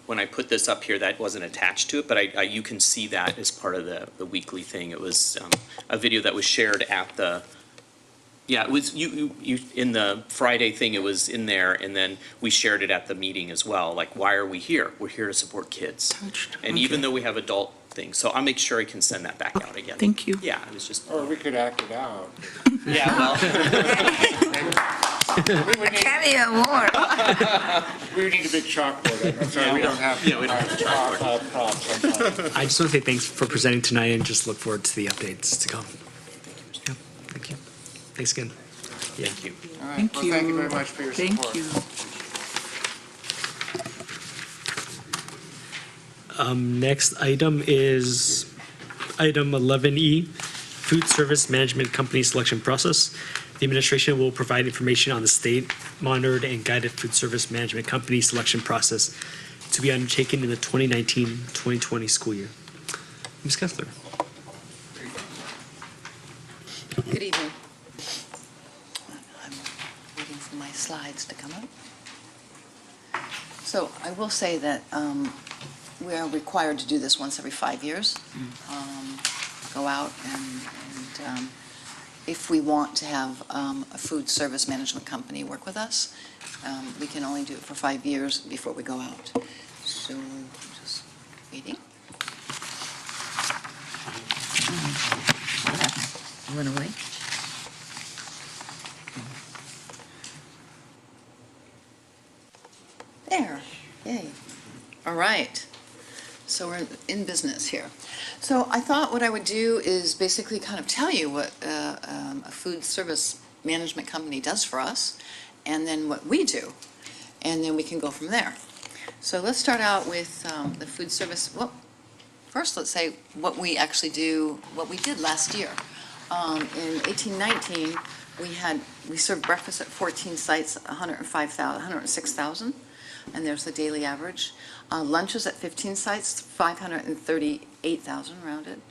when I put this up here, that wasn't attached to it, but you can see that as part of the weekly thing. It was a video that was shared at the, yeah, it was, you in the Friday thing, it was in there, and then we shared it at the meeting as well, like, why are we here? We're here to support kids. And even though we have adult things, so I'll make sure I can send that back out again. Thank you. Yeah, it was just. Or we could act it out. Yeah, well. Academy Award. We would need a big chalkboard. I'm sorry, we don't have. Yeah, we don't have a chalkboard. Props. I just want to say thanks for presenting tonight and just look forward to the updates to come. Yeah, thank you. Thanks again. Yeah. Thank you. All right, Thank well, you. thank you very much for your support. Thank you. Next item is item 11E, Food Service Management Company Selection Process. The administration will provide information on the state-monitored and guided food service management company selection process to be undertaken in the 2019-2020 school year. Ms. Kessler. Good evening. I'm waiting for my slides to come up. So I will say that we are required to do this once every 5 years. Go out and if we want to have a food service management company work with us, we can only do it for 5 years before we go out. So just waiting. You went away? There, yay. All right. So we're in business here. So I thought what I would do is basically kind of tell you what a food service management company does for us, and then what we do, and then we can go from there. So let's start out with the food service. Well, first let's say what we actually do, what we did last year. In 1819, we served breakfast at 14 sites, 106,000. And there's the daily average. Lunches at 15 sites, 538,000 rounded.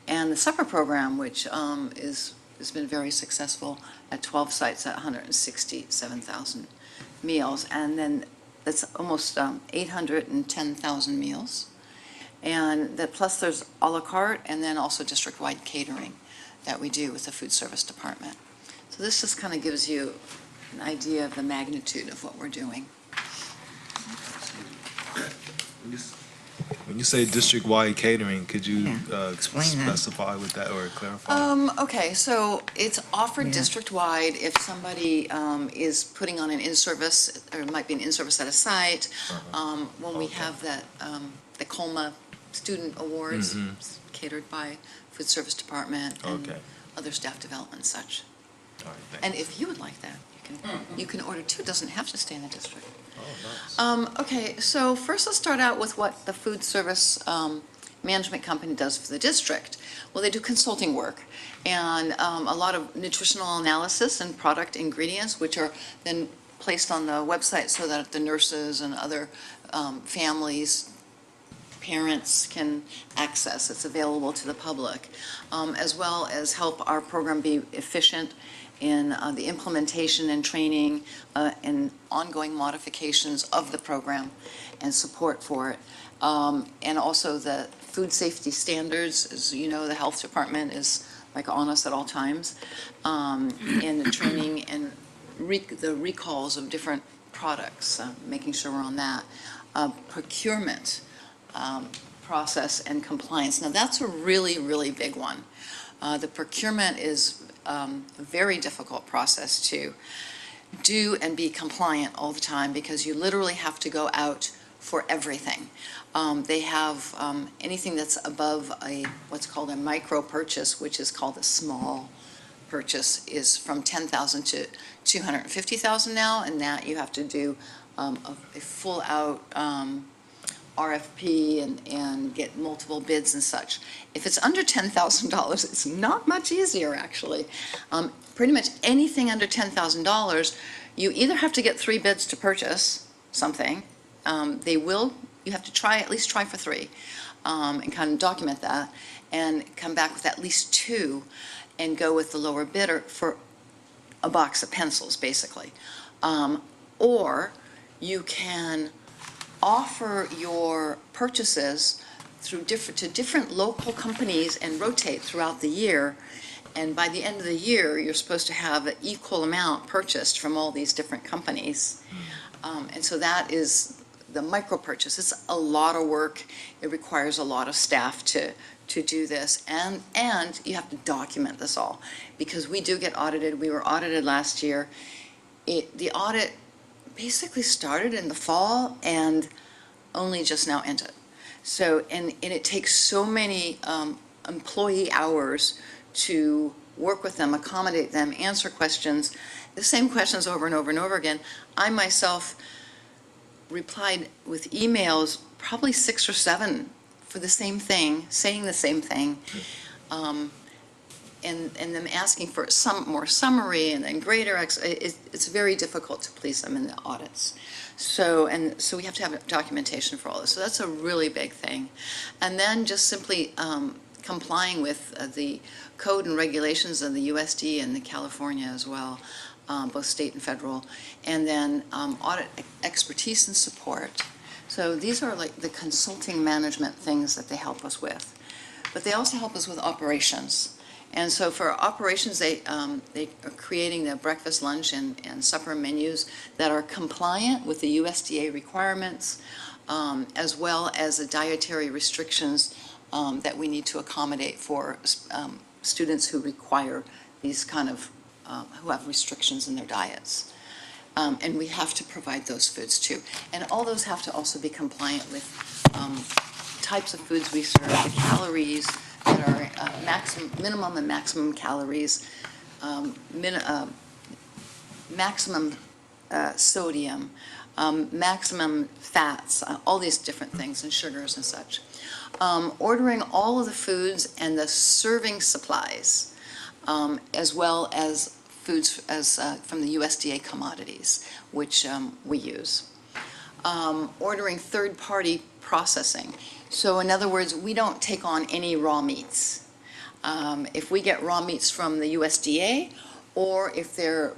And the supper program, which has been very successful at 12 sites at 167,000 meals. And then that's almost 810,000 meals. And that plus there's a la carte and then also district-wide catering that we do with the food service department. So this just kind of gives you an idea of the magnitude of what we're doing. When you say district-wide catering, could you explain that. specify with that or clarify? Okay, so it's offered Yeah. district-wide if somebody is putting on an in-service, or it might be an in-service at a site. When we have that, the COLMA Student Awards catered by Food Service Department and other staff development and such. All right, thanks. And if you would like that, you can order too. It doesn't have to stay in the district. Oh, nice. Okay, so first let's start out with what the food service management company does for the district. Well, they do consulting work and a lot of nutritional analysis and product ingredients, which are then placed on the website so that the nurses and other families, parents can access. It's available to the public, as well as help our program be efficient in the implementation and training and ongoing modifications of the program and support for it. And also the food safety standards, as you know, the health department is like on us at all times, and the training and the recalls of different products, making sure we're on that. Procurement process and compliance. Now, that's a really, really big one. The procurement is a very difficult process to do and be compliant all the time, because you literally have to go out for everything. They have anything that's above what's called a micro purchase, which is called a small purchase, is from 10,000 to 250,000 now, and that you have to do a full out RFP and get multiple bids and such. If it's under $10,000, it's not much easier, actually. Pretty much anything under $10,000, you either have to get 3 bids to purchase something. You have to at least try for 3, and kind of document that, and come back with at least 2, and go with the lower bidder for a box of pencils, basically. Or you can offer your purchases to different local companies and rotate throughout the year. And by the end of the year, you're supposed to have an equal amount purchased from all these different companies. And so that is the micro purchase. It's a lot of work. It requires a lot of staff to do this. And you have to document this all, because we do get audited. We were audited last year. The audit basically started in the fall and only just now ended. So, and it takes so many employee hours to work with them, accommodate them, answer questions, the same questions over and over and over again. I myself replied with emails, probably 6 or 7, for the same thing, saying the same thing, and them asking for some more summary and then greater. It's very difficult to please them in the audits. So we have to have documentation for all this. So that's a really big thing. And then just simply complying with the code and regulations of the USD and the California as well, both state and federal. And then audit expertise and support. So these are like the consulting management things that they help us with. But they also help us with operations. And so for operations, they are creating the breakfast, lunch, and supper menus that are compliant with the USDA requirements, as well as the dietary restrictions that we need to accommodate for students who require these kind of, who have restrictions in their diets. And we have to provide those foods too. And all those have to also be compliant with types of foods we serve, the calories that are minimum and maximum calories, maximum sodium, maximum fats, all these different things, and sugars and such. Ordering all of the foods and the serving supplies, as well as foods from the USDA commodities, which we use. Ordering third-party processing. So in other words, we don't take on any raw meats. If we get raw meats from the USDA, or if they're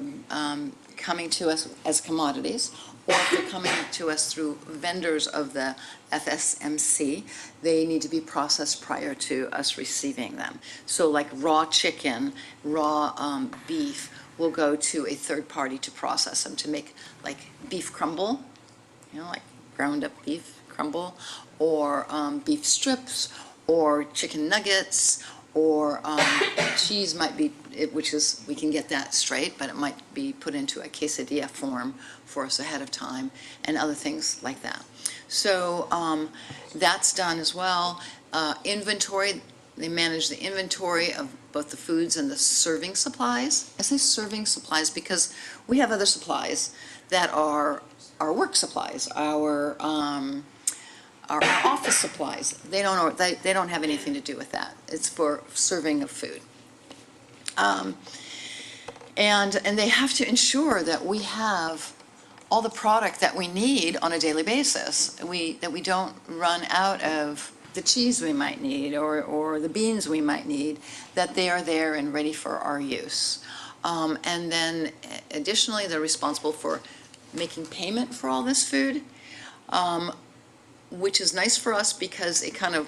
coming to us as commodities, or if they're coming to us through vendors of the FSMC, they need to be processed prior to us receiving them. So like raw chicken, raw beef will go to a third party to process them, to make like beef crumble, like ground up beef crumble, or beef strips, or chicken nuggets, or cheese might be, which is, we can get that straight, but it might be put into a quesadilla form for us ahead of time, and other things like that. So that's done as well. Inventory, they manage the inventory of both the foods and the serving supplies. I say serving supplies because we have other supplies that are our work supplies, our office supplies. They don't have anything to do with that. It's for serving of food. And they have to ensure that we have all the product that we need on a daily basis. That we don't run out of the cheese we might need, or the beans we might need, that they are there and ready for our use. And then additionally, they're responsible for making payment for all this food. which is nice for us because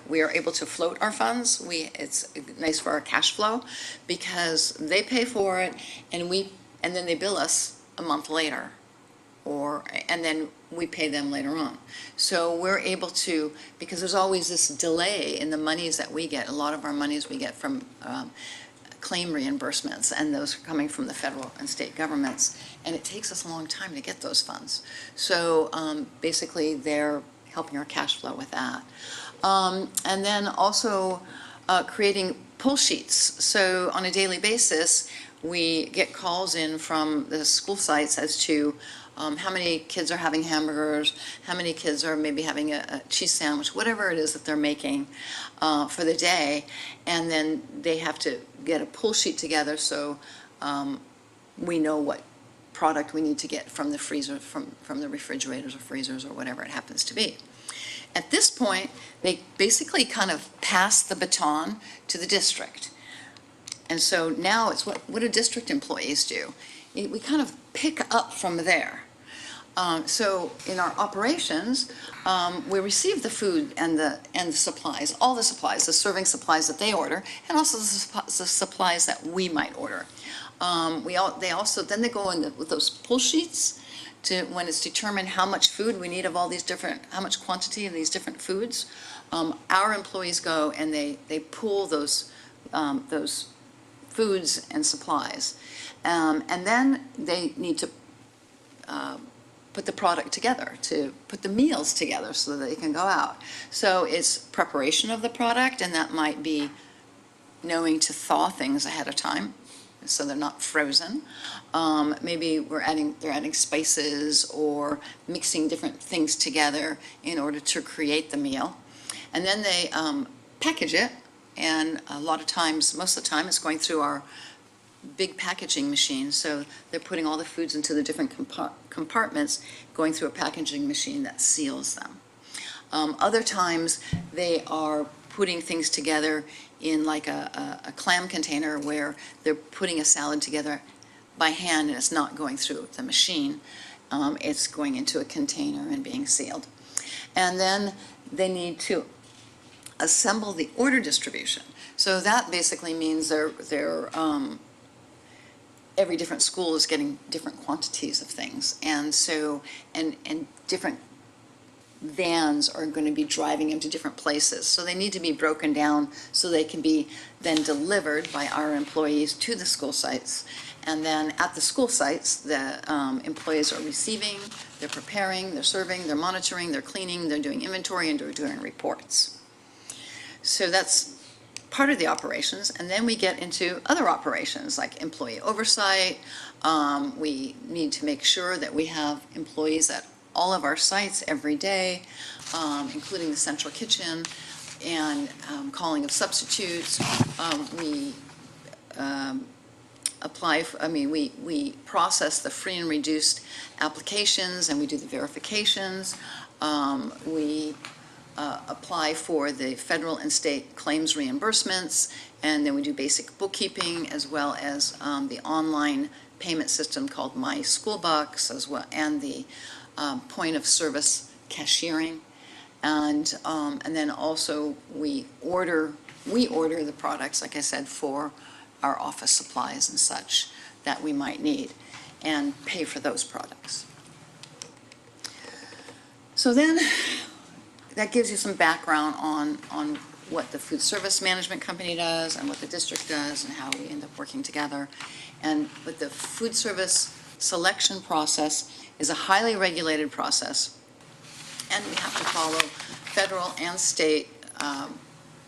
we are able to float our funds. It's nice for our cash flow because they pay for it and then they bill us a month later, and then we pay them later on. So we're able to, because there's always this delay in the monies that we get. A lot of our monies we get from claim reimbursements, and those are coming from the federal and state governments, and it takes us a long time to get those funds. So basically, they're helping our cash flow with that. And then also creating pull sheets. So on a daily basis, we get calls in from the school sites as to how many kids are having hamburgers, how many kids are maybe having a cheese sandwich, whatever it is that they're making for the day. And then they have to get a pull sheet together so we know what product we need to get from the freezer, from the refrigerators or freezers or whatever it happens to be. At this point, they basically kind of pass the baton to the district. And so now it's what do district employees do? We kind of pick up from there. So in our operations, we receive the food and the supplies, all the supplies, the serving supplies that they order, and also the supplies that we might order. They go in with those pull sheets to when it's determined how much food we need of all these different, how much quantity of these different foods. Our employees go and they pool those foods and supplies. And then they need to put the product together, to put the meals together so that they can go out. So it's preparation of the product, and that might be knowing to thaw things ahead of time so they're not frozen. Maybe they're adding spices or mixing different things together in order to create the meal. And then they package it, and a lot of times, most of the time, it's going through our big packaging machine. So they're putting all the foods into the different compartments, going through a packaging machine that seals them. Other times, they are putting things together in like a clam container where they're putting a salad together by hand, and it's not going through the machine. It's going into a container and being sealed. And then they need to assemble the order distribution. So that basically means every different school is getting different quantities of things. And so, and different vans are going to be driving them to different places. So they need to be broken down so they can be then delivered by our employees to the school sites. And then at the school sites, the employees are receiving, they're preparing, they're serving, they're monitoring, they're cleaning, they're doing inventory, and they're doing reports. So that's part of the operations. And then we get into other operations like employee oversight. We need to make sure that we have employees at all of our sites every day, including the central kitchen, and calling of substitutes. We we process the free and reduced applications, and we do the verifications. We apply for the federal and state claims reimbursements, and then we do basic bookkeeping as well as the online payment system called My School Bucks, as well, and the point of service cashiering. And then also we order the products, like I said, for our office supplies and such that we might need, and pay for those products. So then that gives you some background on what the food service management company does and what the district does and how we end up working together. But the food service selection process is a highly regulated process, and we have to follow federal and state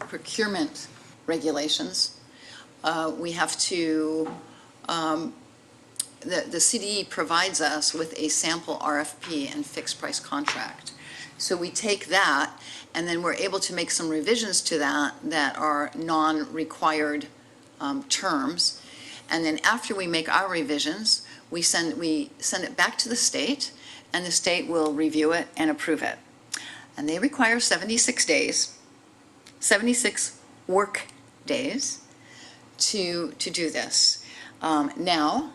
procurement regulations. We have to, the CDE provides us with a sample RFP and fixed price contract. So we take that, and then we're able to make some revisions to that are non-required terms. And then after we make our revisions, we send it back to the state, and the state will review it and approve it. And they require 76 days, 76 work days to do this. Now,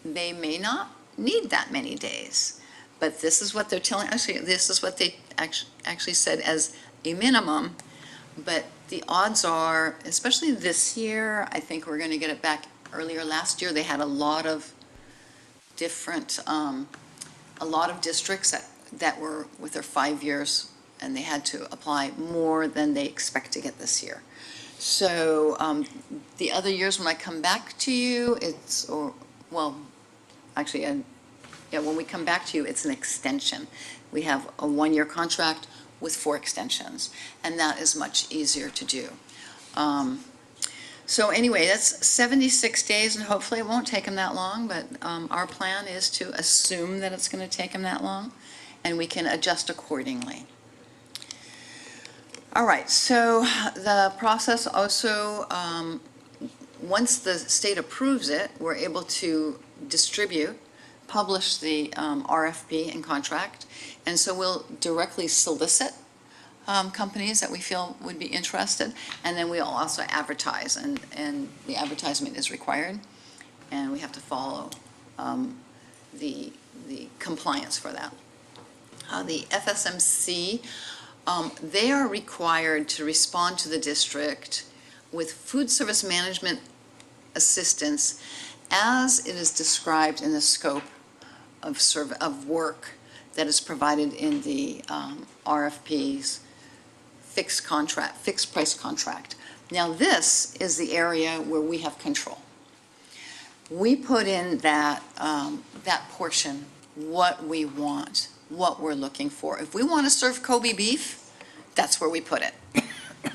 they may not need that many days, but this is what they're telling, actually, this is what they actually said as a minimum, but the odds are, especially this year, I think we're going to get it back earlier. Last year, they had a lot of different, a lot of districts that were with their 5 years, and they had to apply more than they expect to get this year. So the other years when I come back to you, when we come back to you, it's an extension. We have a 1-year contract with 4 extensions, and that is much easier to do. So anyway, that's 76 days, and hopefully it won't take them that long, but our plan is to assume that it's going to take them that long, and we can adjust accordingly. All right, so the process also, once the state approves it, we're able to publish the RFP and contract, and so we'll directly solicit companies that we feel would be interested, and then we'll also advertise, and the advertisement is required, and we have to follow the compliance for that. The FSMC, they are required to respond to the district with food service management assistance as it is described in the scope of work that is provided in the RFP's fixed price contract. Now, this is the area where we have control. We put in that portion, what we want, what we're looking for. If we want to serve Kobe beef, that's where we put it,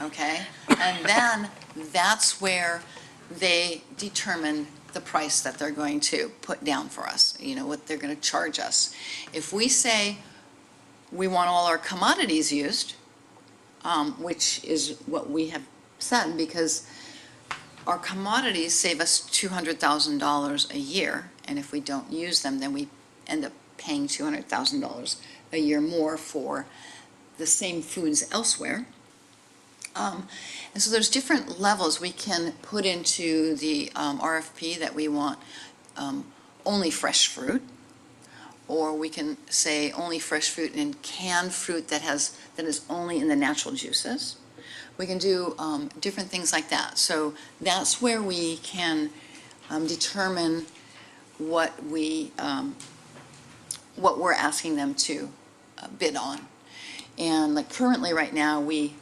okay? And then that's where they determine the price that they're going to put down for us, what they're going to charge us. If we say we want all our commodities used, which is what we have said, because our commodities save us $200,000 a year, and if we don't use them, then we end up paying $200,000 a year more for the same foods elsewhere. And so there's different levels we can put into the RFP that we want only fresh fruit, or we can say only fresh fruit and canned fruit that is only in the natural juices. We can do different things like that. So that's where we can determine what we're asking them to bid on. And like currently right now, we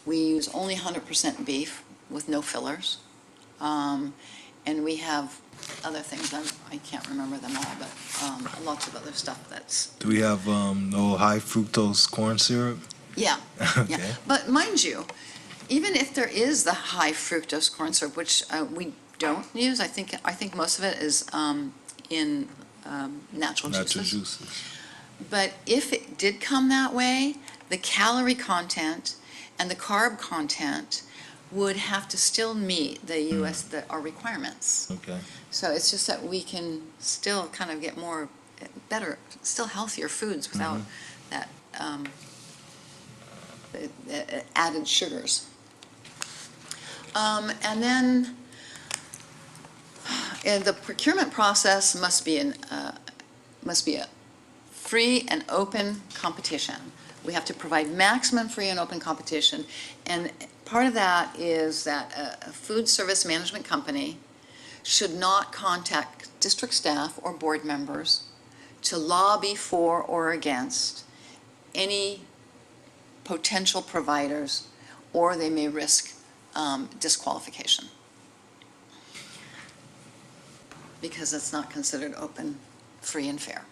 use only 100% beef with no fillers. And we have other things, I can't remember them all, but lots of other stuff that's... Do we have no high fructose corn syrup? Yeah, Okay. yeah. But mind you, even if there is the high fructose corn syrup, which we don't use, I think most of it is in natural juices. But if it did come that way, the calorie content and the carb content would have to still meet the our requirements. Okay. So it's just that we can still kind of get better, still healthier foods without that the added sugars. And then the procurement process must be a free and open competition. We have to provide maximum free and open competition, and part of that is that a food service management company should not contact district staff or board members to lobby for or against any potential providers, or they may risk disqualification because it's not considered open, free, and fair.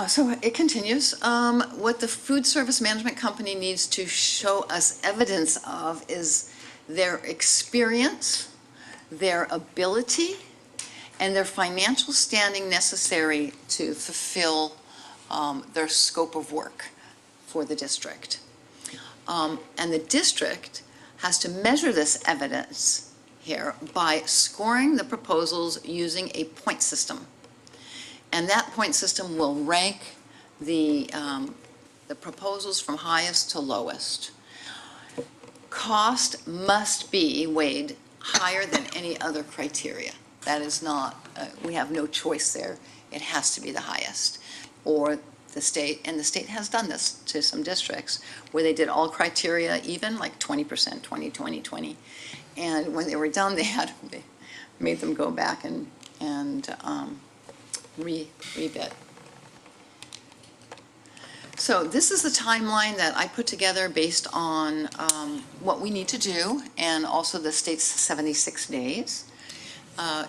So it continues. What the food service management company needs to show us evidence of is their experience, their ability, and their financial standing necessary to fulfill their scope of work for the district. And the district has to measure this evidence here by scoring the proposals using a point system. And that point system will rank the proposals from highest to lowest. Cost must be weighed higher than any other criteria. That is not, we have no choice there. It has to be the highest. Or the state, and the state has done this to some districts, where they did all criteria even, like 20%, 20, 20, 20. And when they were done, they made them go back and rebid. So this is the timeline that I put together based on what we need to do, and also the state's 76 days.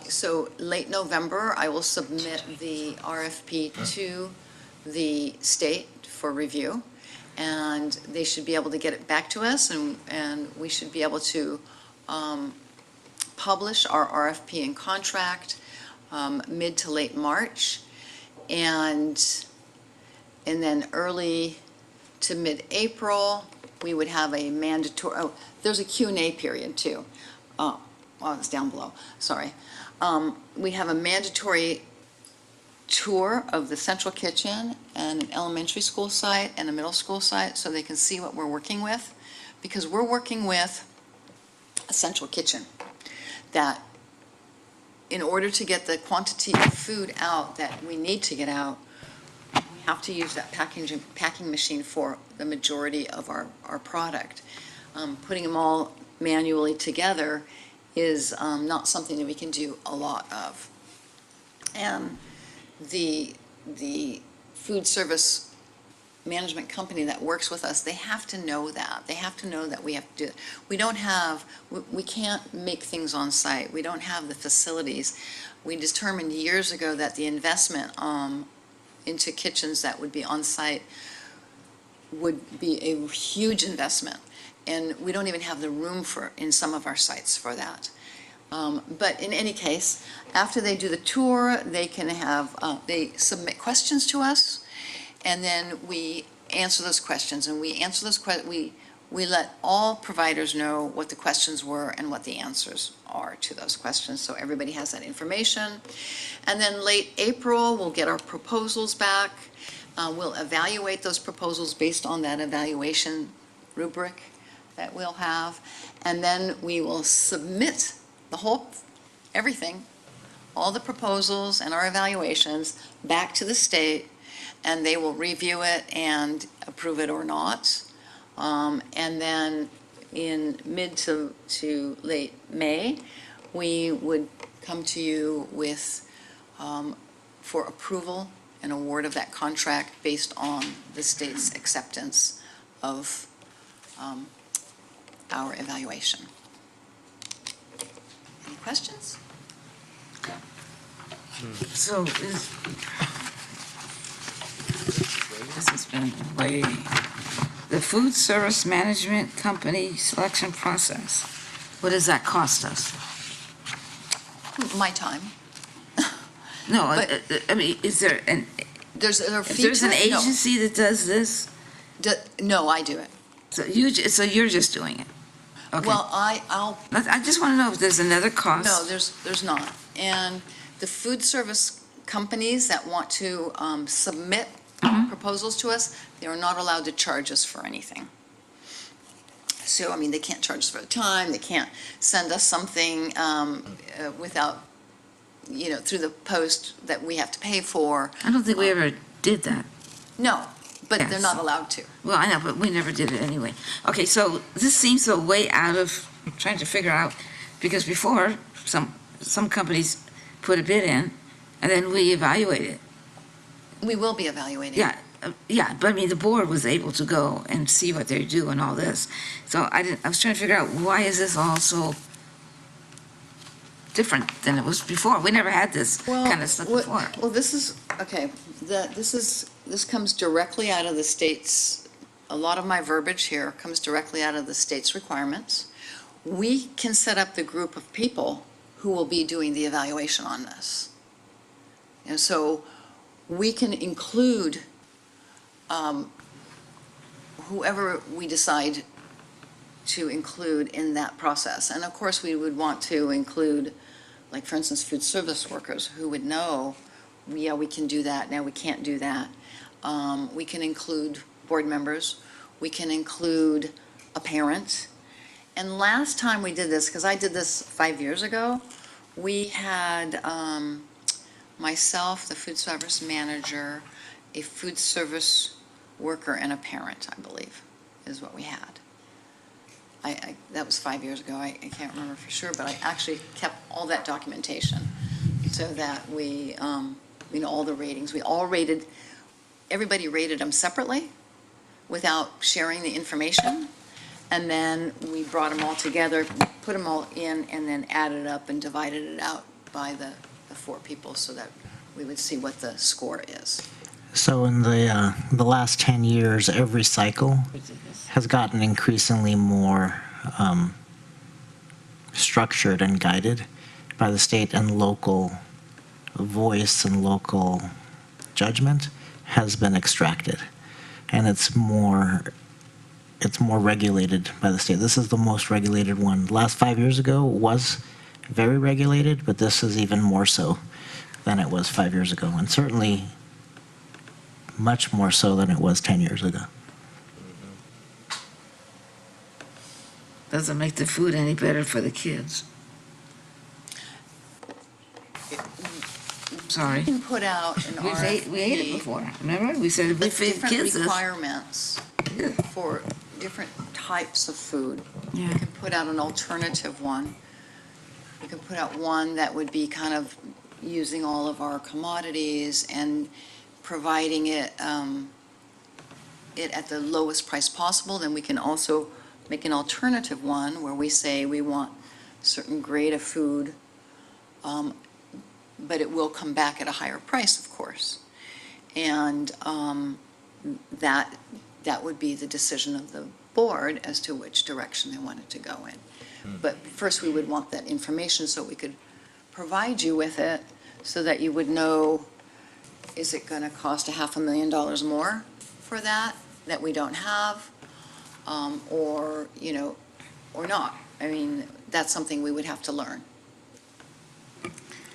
So late November, I will submit the RFP to the state for review, and they should be able to get it back to us, and we should be able to publish our RFP and contract mid to late March, and then early to mid-April, we would have a mandatory, there's a Q&A period too. Oh, it's down below, sorry. We have a mandatory tour of the central kitchen and an elementary school site and a middle school site, so they can see what we're working with. Because we're working with a central kitchen that, in order to get the quantity of food out that we need to get out, we have to use that packing machine for the majority of our product. Putting them all manually together is not something that we can do a lot of. And the food service management company that works with us, they have to know that. They have to know that we have to do it. We can't make things on site. We don't have the facilities. We determined years ago that the investment into kitchens that would be on site would be a huge investment. And we don't even have the room in some of our sites for that. But in any case, after they do the tour, they can they submit questions to us, and then we answer those questions. And we answer those questions, we let all providers know what the questions were and what the answers are to those questions, so everybody has that information. And then late April, we'll get our proposals back. We'll evaluate those proposals based on that evaluation rubric that we'll have. And then we will submit everything, all the proposals and our evaluations back to the state, and they will review it and approve it or not. And then in mid to late May, we would come to you with, for approval and award of that contract based on the state's acceptance of our evaluation. Any questions? So this has been way, the food service management company selection process, what does that cost us? My time. No, But- I mean, is there an, There's a if fee there's to an it? No. agency that does this? No, I do it. So you're just doing it? Okay. Well, I'll I just want to know if there's another cost. No, there's not. And the food service companies that want to submit proposals to us, they are not allowed to charge us for anything. So, I mean, they can't charge us for the time, they can't send us something without, through the post that we have to pay for. I don't think we ever did that. No, but they're Yes. not allowed to. Well, I know, but we never did it anyway. Okay, so this seems a way out of trying to figure out, because before, some companies put a bid in, and then we evaluate it. We will be evaluating. Yeah, but I mean, the board was able to go and see what they do and all this. So I was trying to figure out, why is this all so different than it was before? We never had this kind of stuff before. Well, this is, okay, this comes directly out of the state's, a lot of my verbiage here comes directly out of the state's requirements. We can set up the group of people who will be doing the evaluation on this. And so we can include whoever we decide to include in that process. And of course, we would want to include, like, for instance, food service workers who would know, yeah, we can do that, now we can't do that. We can include board members, we can include a parent. And last time we did this, because I did this 5 years ago, we had myself, the food service manager, a food service worker, and a parent, I believe, is what we had. That was 5 years ago. I can't remember for sure, but I actually kept all that documentation so that we know all the ratings. We all rated, everybody rated them separately without sharing the information. And then we brought them all together, put them all in, and then added up and divided it out by the 4 people so that we would see what the score is. So in the last 10 years, every cycle has gotten increasingly more structured and guided by the state, and local voice and local judgment has been extracted, and it's more regulated by the state. This is the most regulated one. The last 5 years ago was very regulated, but this is even more so than it was 5 years ago, and certainly much more so than it was 10 years ago. Doesn't make the food any better for the kids. Sorry. We can put out an RFP. We ate it before, remember? We said if we feed Different kids this. requirements for different types of food. Yeah. We can put out an alternative one. We can put out one that would be kind of using all of our commodities and providing it at the lowest price possible. Then we can also make an alternative one where we say we want a certain grade of food, but it will come back at a higher price, of course. And that would be the decision of the board as to which direction they wanted to go in. But first, we would want that information so we could provide you with it so that you would know, is it going to cost $500,000 more for that we don't have, or not? I mean, that's something we would have to learn.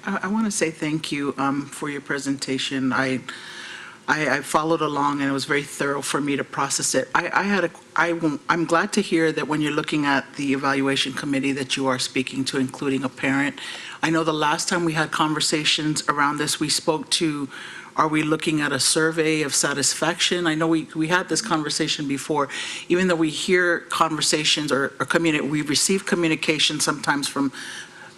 I want to say thank you for your presentation. I followed along, and it was very thorough for me to process it. I'm glad to hear that when you're looking at the evaluation committee that you are speaking to, including a parent. I know the last time we had conversations around this, we spoke to, are we looking at a survey of satisfaction? I know we had this conversation before. Even though we hear conversations or we receive communication sometimes from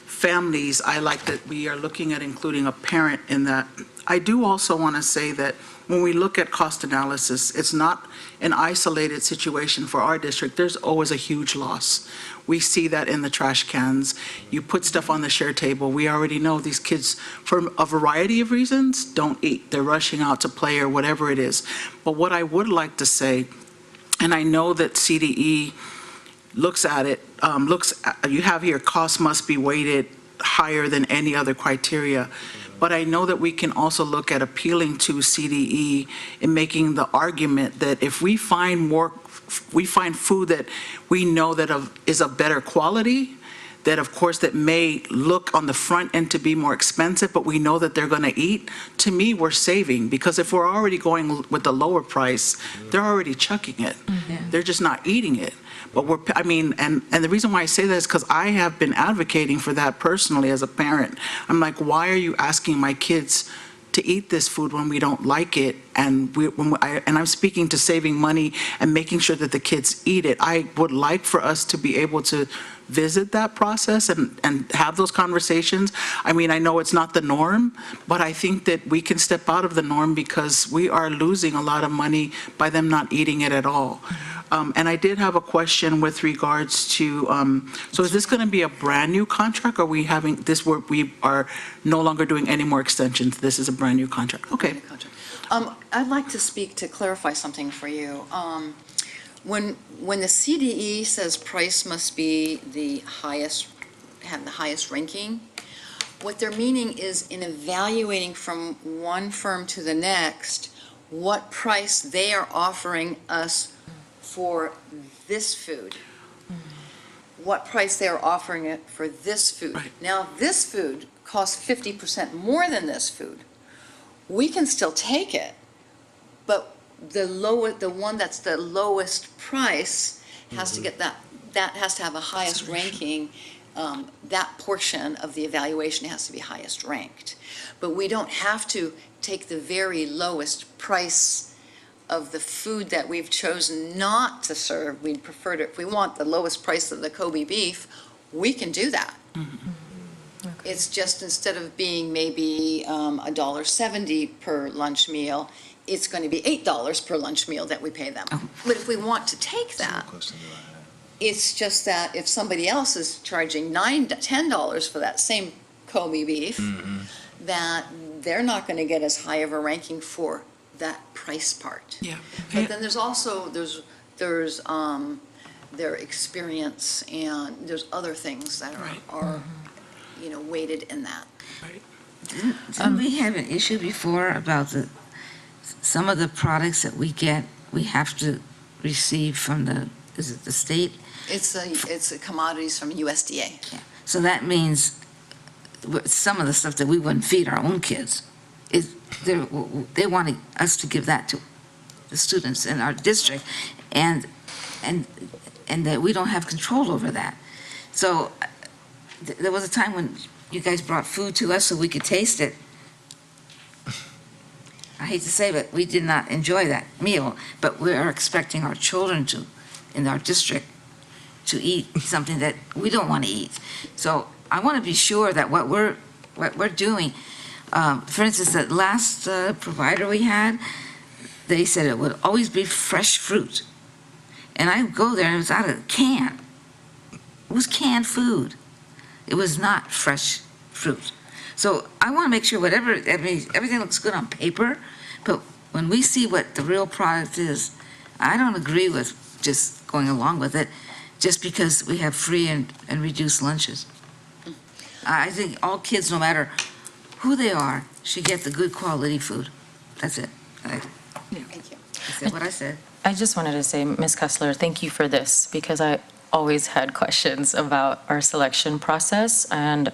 families, I like that we are looking at including a parent in that. I do also want to say that when we look at cost analysis, it's not an isolated situation for our district. There's always a huge loss. We see that in the trash cans. You put stuff on the share table. We already know these kids, for a variety of reasons, don't eat. They're rushing out to play or whatever it is. But what I would like to say, and I know that CDE looks at it, you have here, cost must be weighted higher than any other criteria. But I know that we can also look at appealing to CDE in making the argument that if we find food that we know that is of better quality, that of course that may look on the front end to be more expensive, but we know that they're going to eat, to me, we're saving. Because if we're already going with the lower price, they're already chucking it. They're just not eating it. But and the reason why I say that is because I have been advocating for that personally as a parent. I'm like, why are you asking my kids to eat this food when we don't like it? And I'm speaking to saving money and making sure that the kids eat it. I would like for us to be able to visit that process and have those conversations. I mean, I know it's not the norm, but I think that we can step out of the norm because we are losing a lot of money by them not eating it at all. And I did have a question with regards to, so is this going to be a brand-new contract, or are we having this where we are no longer doing any more extensions? This is a brand-new contract. Okay. I'd like to speak to clarify something for you. When the CDE says price must be have the highest ranking, what they're meaning is in evaluating from one firm to the next, what price they are offering us for this food. What price they are offering it for this food. Right. Now, this food costs 50% more than this food. We can still take it, but the one that's the lowest price has to get that has to have a highest ranking that portion of the evaluation has to be highest ranked. But we don't have to take the very lowest price of the food that we've chosen not to serve. We'd prefer to, if we want the lowest price of the Kobe beef, we can do that. It's just instead of being maybe $1.70 per lunch meal, it's going to be $8 per lunch meal that we pay them. But if we want to take that, it's just that if somebody else is charging $10 for that same Kobe beef, that they're not going to get as high of a ranking for that price part. Yeah. But then there's also, there's their experience, and there's other things that are weighted in that. Didn't we have an issue before about some of the products that we get, we have to receive from is it the state? It's commodities from USDA. Yeah. So that means some of the stuff that we wouldn't feed our own kids, they want us to give that to the students in our district, and that we don't have control over that. So there was a time when you guys brought food to us so we could taste it. I hate to say, but we did not enjoy that meal, but we are expecting our children to, in our district, to eat something that we don't want to eat. So I want to be sure that what we're doing, for instance, that last provider we had, they said it would always be fresh fruit. And I go there and it was out of a can. It was canned food. It was not fresh fruit. So I want to make sure everything looks good on paper, but when we see what the real product is, I don't agree with just going along with it just because we have free and reduced lunches. I think all kids, no matter who they are, should get the good quality food. That's it. Thank you. I said what I said. I just wanted to say, Ms. Kessler, thank you for this, because I always had questions about our selection process, and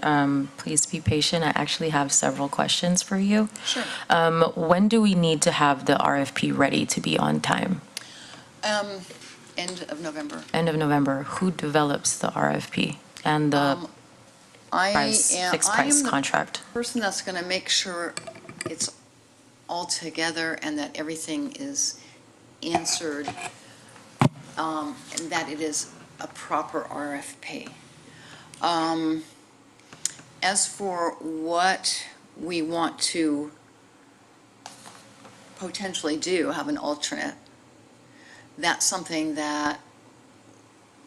please be patient. I actually have several questions for you. Sure. When do we need to have the RFP ready to be on time? End of November. End of November. Who develops the RFP and the fixed price contract? Person that's going to make sure it's all together and that everything is answered, and that it is a proper RFP. As for what we want to potentially do, have an alternate, that's something that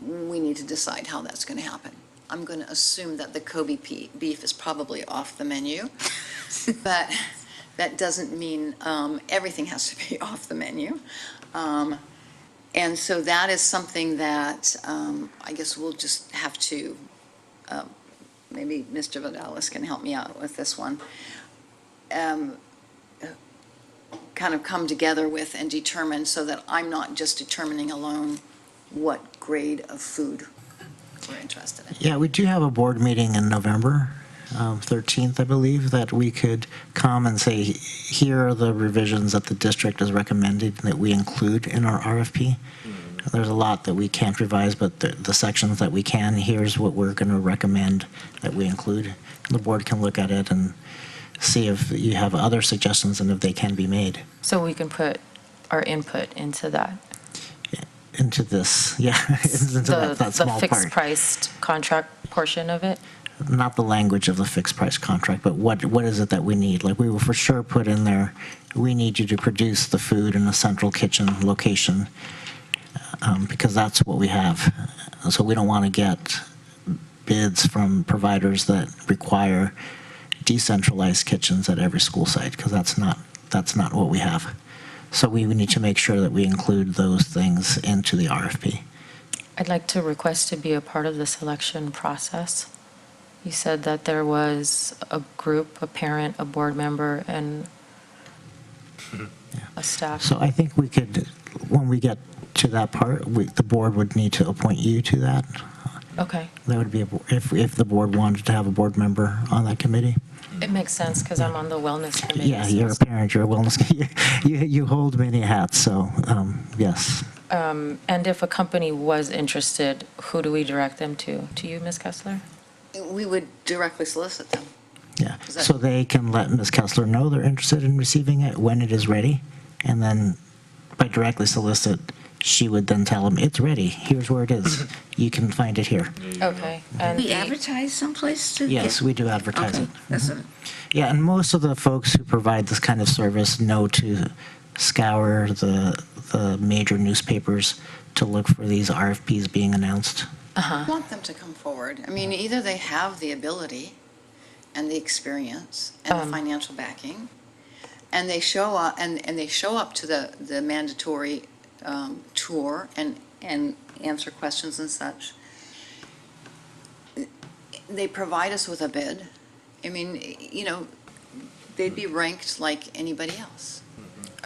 we need to decide how that's going to happen. I'm going to assume that the Kobe beef is probably off the menu, but that doesn't mean everything has to be off the menu. And so that is something that I guess we'll just have to, maybe Mr. Vidalis can help me out with this one, kind of come together with and determine, so that I'm not just determining alone what grade of food we're interested in. Yeah, we do have a board meeting in November 13th, I believe, that we could come and say, here are the revisions that the district has recommended that we include in our RFP. There's a lot that we can't revise, but the sections that we can, here's what we're going to recommend that we include. The board can look at it and see if you have other suggestions and if they can be made. So we can put our input into that. Into this, yeah, into that small the fixed part. priced contract portion of it? Not the language of the fixed price contract, but what is it that we need? Like, we will for sure put in there, we need you to produce the food in a central kitchen location, because that's what we have. So we don't want to get bids from providers that require decentralized kitchens at every school site, because that's not what we have. So we need to make sure that we include those things into the RFP. I'd like to request to be a part of the selection process. You said that there was a group, a parent, a board member, and a staff. So I think we could, when we get to that part, the board would need to appoint you to that. Okay. That would be, if the board wanted to have a board member on that committee. It makes sense because I'm on the wellness committee. Yeah, you're a parent, you're a wellness, you hold many hats, so, yes. And if a company was interested, who do we direct them to? To you, Ms. Kessler? We would directly solicit them. Yeah, Is that- so they can let Ms. Kessler know they're interested in receiving it when it is ready, and then by directly solicit, she would then tell them, it's ready, here's where it is, you can find it here. Okay. And We the- advertise someplace to get? Yes, we do advertise Okay, it. that's a, Yeah, and most of the folks who provide this kind of service know to scour the major newspapers to look for these RFPs being announced. I want them to come forward. I mean, either they have the ability and the experience and the financial backing, and they show up, and they show up to the mandatory tour and answer questions and such. They provide us with a bid. I mean, you know, they'd be ranked like anybody else.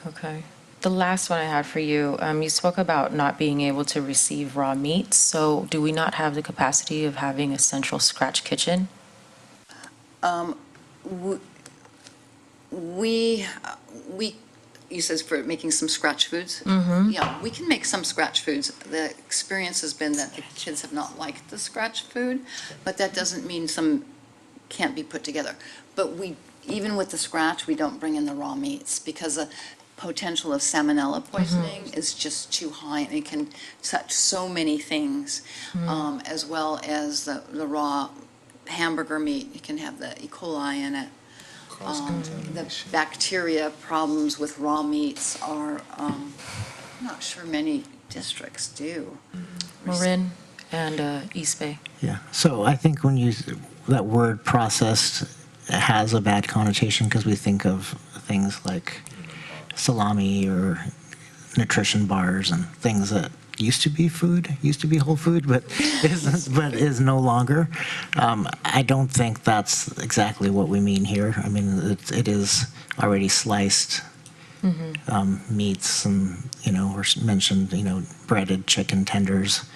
Okay. The last one I had for you, you spoke about not being able to receive raw meats. So do we not have the capacity of having a central scratch kitchen? We, you says for making some scratch foods? Mm-hmm. Yeah, we can make some scratch foods. The experience has been that the kids have not liked the scratch food, but that doesn't mean some can't be put together. But we, even with the scratch, we don't bring in the raw meats because the potential of salmonella poisoning is just too high, and it can touch so many things, as well as the raw hamburger meat. You can have the E. coli in it. The bacteria problems with raw meats are, I'm not sure many districts do. Marin and East Bay. Yeah, so I think when you, that word processed has a bad connotation because we think of things like salami or nutrition bars and things that used to be food, used to be whole food, but is no longer. I don't think that's exactly what we mean here. I mean, it is already sliced meats, and or mentioned, breaded chicken tenders.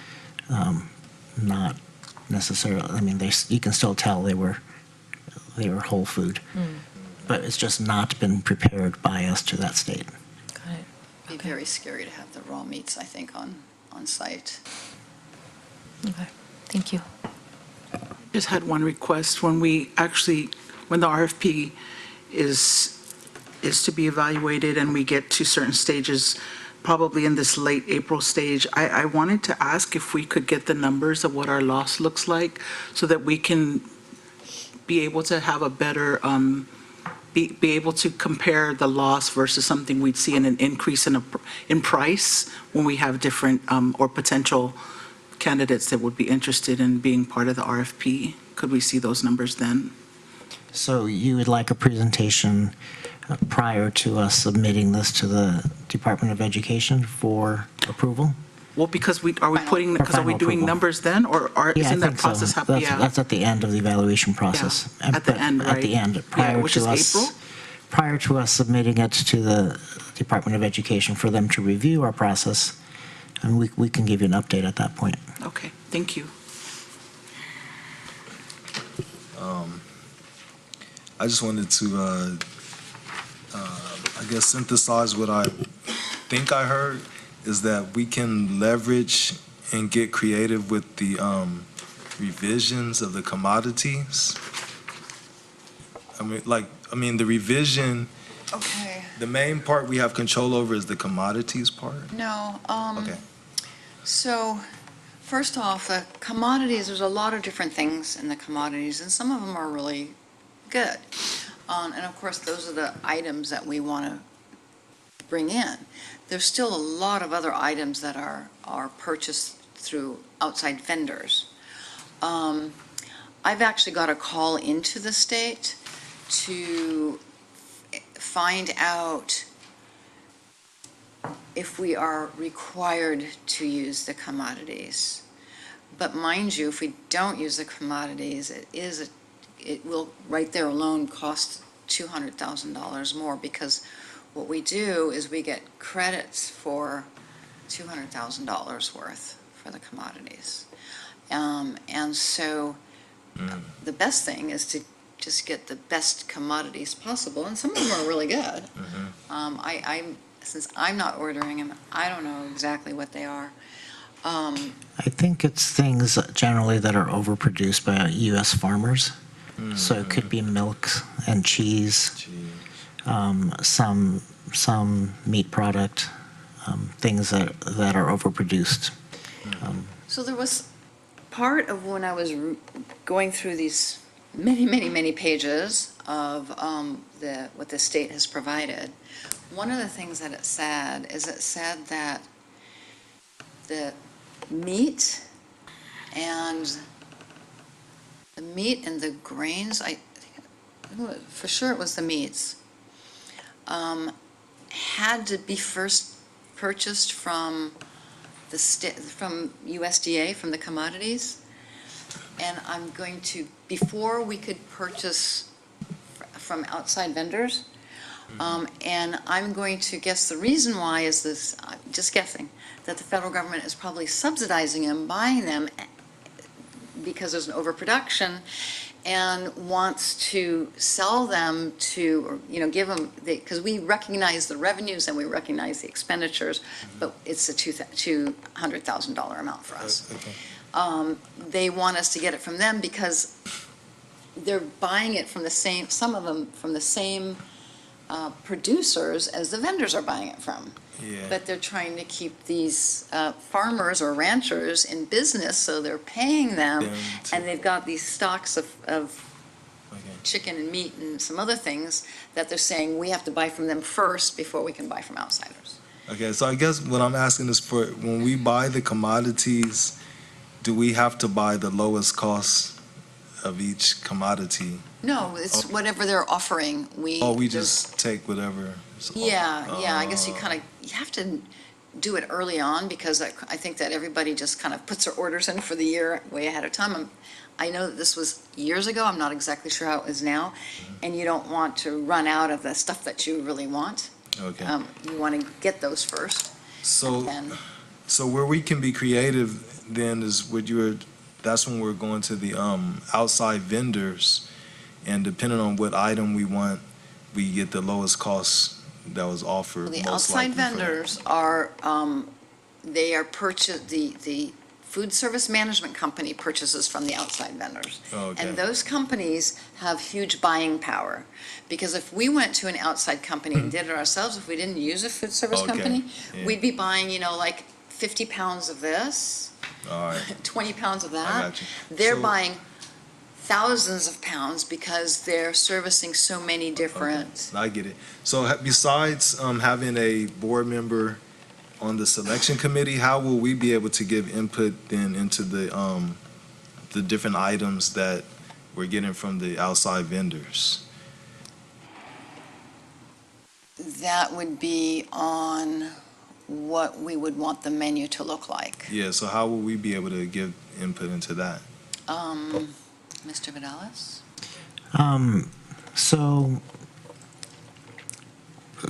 Not necessarily. I mean, you can still tell they were whole food, but it's just not been prepared by us to that state. Got it. Be very scary to have the raw meats, I think, on site. Okay. Thank you. Just had one request. When the RFP is to be evaluated and we get to certain stages, probably in this late April stage, I wanted to ask if we could get the numbers of what our loss looks like so that we can be able to have a better, be able to compare the loss versus something we'd see in an increase in price when we have different or potential candidates that would be interested in being part of the RFP. Could we see those numbers then? So you would like a presentation prior to us submitting this to the Department of Education for approval? Well, because are we final doing approval. numbers then, or Yeah, isn't I that think so. process happening? That's at the end of the evaluation process. At the end, At the right? end, Yeah, prior which to is us. April? Prior to us submitting it to the Department of Education for them to review our process, and we can give you an update at that point. Okay, thank you. I just wanted to, I guess, synthesize what I think I heard, is that we can leverage and get creative with the revisions of the commodities. The revision, Okay. the main part we have control over is the commodities part. No. Okay. So, first off, commodities, there's a lot of different things in the commodities, and some of them are really good. And of course, those are the items that we want to bring in. There's still a lot of other items that are purchased through outside vendors. I've actually got a call into the state to find out if we are required to use the commodities. But mind you, if we don't use the commodities, it will, right there alone, cost $200,000 more, because what we do is we get credits for $200,000 worth for the commodities. And so the best thing is to just get the best commodities possible, and some of them are really good. Since I'm not ordering them, I don't know exactly what they are. I think it's things generally that are overproduced by U.S. farmers. So it could be milk and cheese, some meat product, things that are overproduced. So there was part of when I was going through these many pages of what the state has provided, one of the things that it said that the meat and the grains, for sure it was the meats, had to be first purchased from from USDA, from the commodities. And I'm going to, before we could purchase from outside vendors, and I'm going to guess the reason why is this, I'm just guessing, that the federal government is probably subsidizing them, buying them, because there's an overproduction, and wants to sell them to, or, give them, because we recognize the revenues and we recognize the expenditures, but it's a $200,000 amount for us. Okay. They want us to get it from them because they're buying it from the same, some of them from the same producers as the vendors are buying it from. Yeah. But they're trying to keep these farmers or ranchers in business, so they're paying them, and they've got these stocks of chicken and meat and some other things that they're saying we have to buy from them first before we can buy from outsiders. Okay, so I guess what I'm asking is, for when we buy the commodities, do we have to buy the lowest cost of each commodity? No, it's whatever they're offering. We just take whatever. Yeah, I guess you have to do it early on, because I think that everybody just kind of puts their orders in for the year way ahead of time. I know that this was years ago. I'm not exactly sure how it is now. And you don't want to run out of the stuff that you really want. Okay. You want to get those first. So where we can be creative then is that's when we're going to the outside vendors, and depending on what item we want, we get the lowest cost that was offered. The outside vendors are, they are the food service management company purchases from the outside vendors. Okay. And those companies have huge buying power. Because if we went to an outside company and did it ourselves, if we didn't use a food service company, we'd be buying, like 50 pounds of this, all right, 20 pounds of I that. got you. They're buying thousands of pounds because they're servicing so many different. I get it. So besides having a board member on the selection committee, how will we be able to give input then into the different items that we're getting from the outside vendors? That would be on what we would want the menu to look like. Yeah, so how will we be able to give input into that? Mr. Vidalis? So,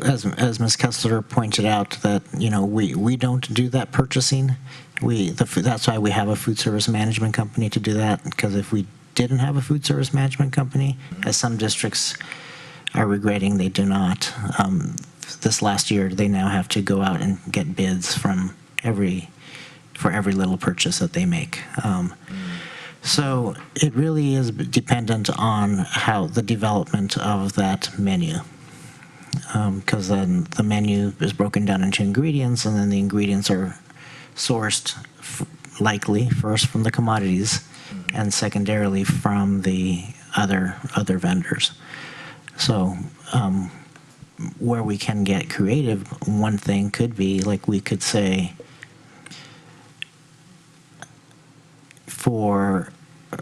as Ms. Kessler pointed out, that we don't do that purchasing. That's why we have a food service management company to do that. Because if we didn't have a food service management company, as some districts are regretting, they do not. This last year, they now have to go out and get bids for every little purchase that they make. So it really is dependent on how the development of that menu. Because then the menu is broken down into ingredients, and then the ingredients are sourced likely first from the commodities and secondarily from the other vendors. So where we can get creative, one thing could be, like, we could say, for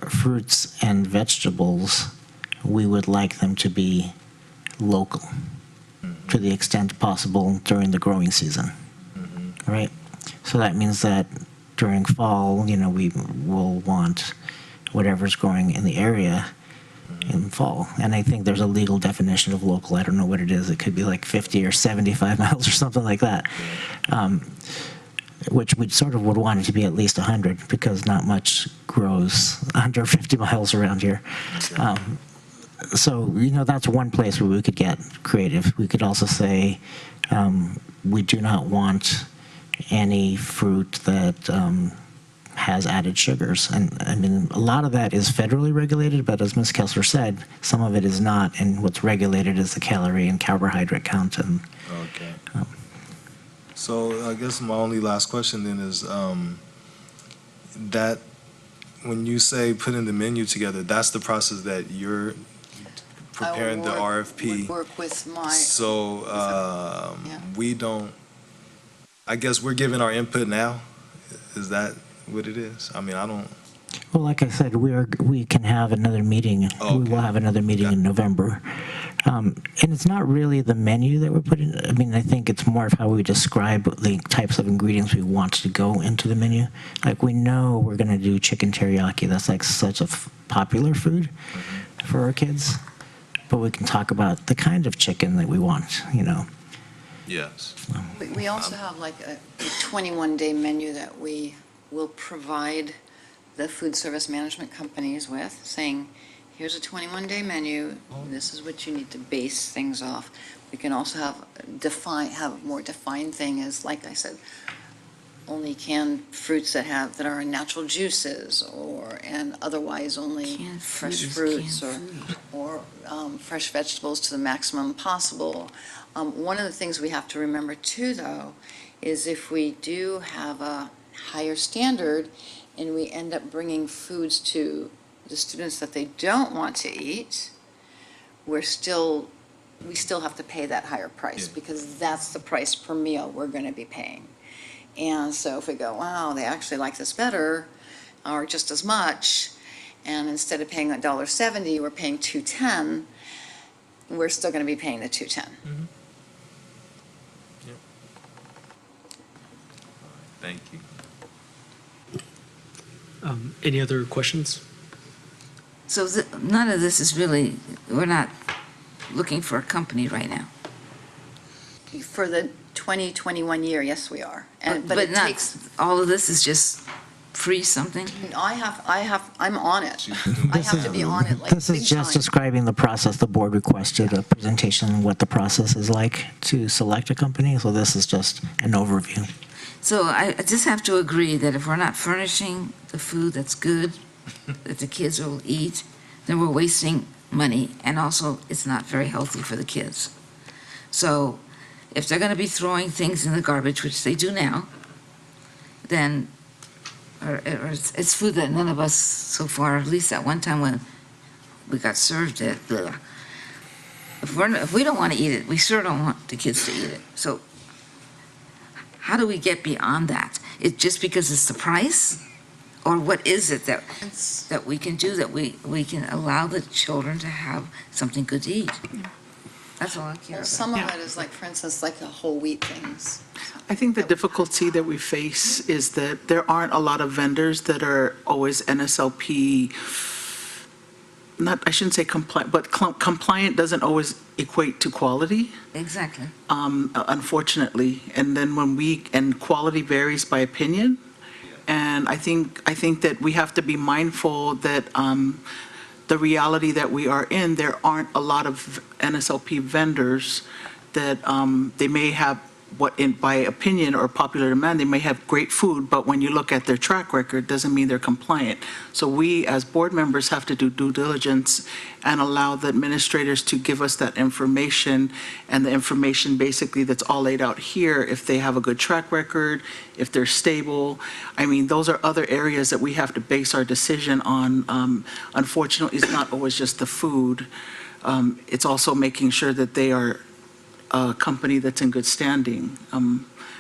fruits and vegetables, we would like them to be local to the extent possible during the growing season, right? So that means that during fall, we will want whatever's growing in the area in fall. And I think there's a legal definition of local. I don't know what it is. It could be like 50 or 75 miles or something like that. Which we sort of would want it to be at least 100, because not much grows 150 miles around here. So, that's one place where we could get creative. We could also say we do not want any fruit that has added sugars. And I mean, a lot of that is federally regulated, but as Ms. Kessler said, some of it is not, and what's regulated is the calorie and carbohydrate count. And Okay. So I guess my only last question then is that when you say putting the menu together, that's the process that you're preparing the RFP. Would work with my. So we don't, I guess we're giving our input now? Is that what it is? I mean, I don't. well, like I said, we can have another meeting. Oh, We okay. will have another meeting in November. And it's not really the menu that we're putting. I mean, I think it's more of how we describe the types of ingredients we want to go into the menu. Like, we know we're going to do chicken teriyaki. That's like such a popular food for our kids. But we can talk about the kind of chicken that we want, you know. Yes. We also have like a 21-day menu that we will provide the food service management companies with, saying, here's a 21-day menu, this is what you need to base things off. We can also have a more defined thing as, like I said, only canned fruits that are natural juices, and otherwise only Canned fresh fruit is fruits, canned food. or fresh vegetables to the maximum possible. One of the things we have to remember too, though, is if we do have a higher standard and we end up bringing foods to the students that they don't want to eat, we still have to pay that higher price, because that's the price per meal we're going to be paying. And so if we go, wow, they actually like this better, or just as much, and instead of paying $1.70, we're paying $2.10, we're still going to be paying the $2.10. Thank you. Any other questions? So none of this is really, we're not looking for a company right now. For the 2021 year, yes, we are. But But it not, takes, all of this is just free something? I'm on it. I have to be on it like This is big just time. describing the process. The board requested a presentation on what the process is like to select a company, so this is just an overview. So I just have to agree that if we're not furnishing the food that's good, that the kids will eat, then we're wasting money, and also it's not very healthy for the kids. So if they're going to be throwing things in the garbage, which they do now, then or it's food that none of us so far, at least at one time when we got served it, bleh. If we don't want to eat it, we sure don't want the kids to eat it. So how do we get beyond that? It just because it's the price? Or what is it that we can do, that we can allow the children to have something good to eat? That's all I care about. Some of it is like, for instance, like the whole wheat things. I think the difficulty that we face is that there aren't a lot of vendors that are always NSLP, I shouldn't say compliant, but compliant doesn't always equate to quality, Exactly. unfortunately. And then and quality varies by opinion. And I think that we have to be mindful that the reality that we are in, there aren't a lot of NSLP vendors that they may have, by opinion or popular demand, they may have great food, but when you look at their track record, doesn't mean they're compliant. So we, as board members, have to do due diligence and allow the administrators to give us that information, and the information basically that's all laid out here, if they have a good track record, if they're stable. I mean, those are other areas that we have to base our decision on. Unfortunately, it's not always just the food. It's also making sure that they are a company that's in good standing.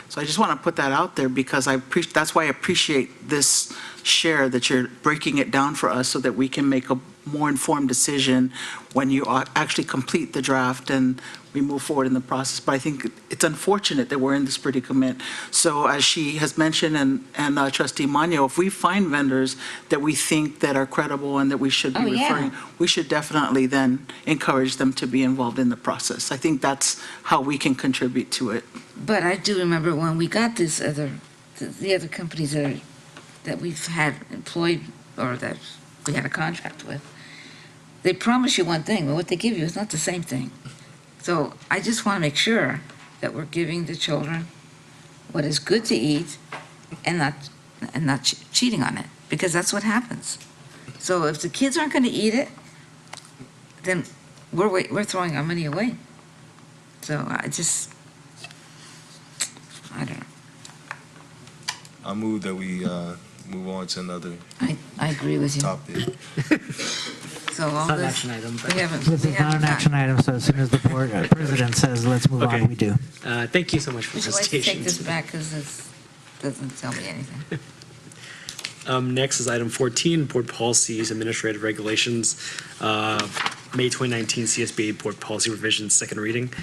So I just want to put that out there, because that's why I appreciate this share, that you're breaking it down for us so that we can make a more informed decision when you actually complete the draft and we move forward in the process. But I think it's unfortunate that we're in this predicament. So as she has mentioned, and Trustee Manio, if we find vendors that we think that are credible and that we should be referring, we should definitely then encourage them to be involved in the process. I think that's how we can contribute to it. But I do remember when we got the other companies that we've had employed, or that we had a contract with, they promise you one thing, but what they give you is not the same thing. So I just want to make sure that we're giving the children what is good to eat and not cheating on it, because that's what happens. So if the kids aren't going to eat it, then we're throwing our money away. So I don't know. I move that we move on to another I agree with you. topic. So all It's not an this, action item, we but haven't, This we is not haven't an action gotten. item, so as soon as the board president says, let's move Okay. on, we do. thank you so much for Would the you like to take presentation. this back, because it doesn't tell me anything. Next is item 14, Board Policies, Administrative Regulations, May 2019 CSBA Board Policy Revisions, second reading.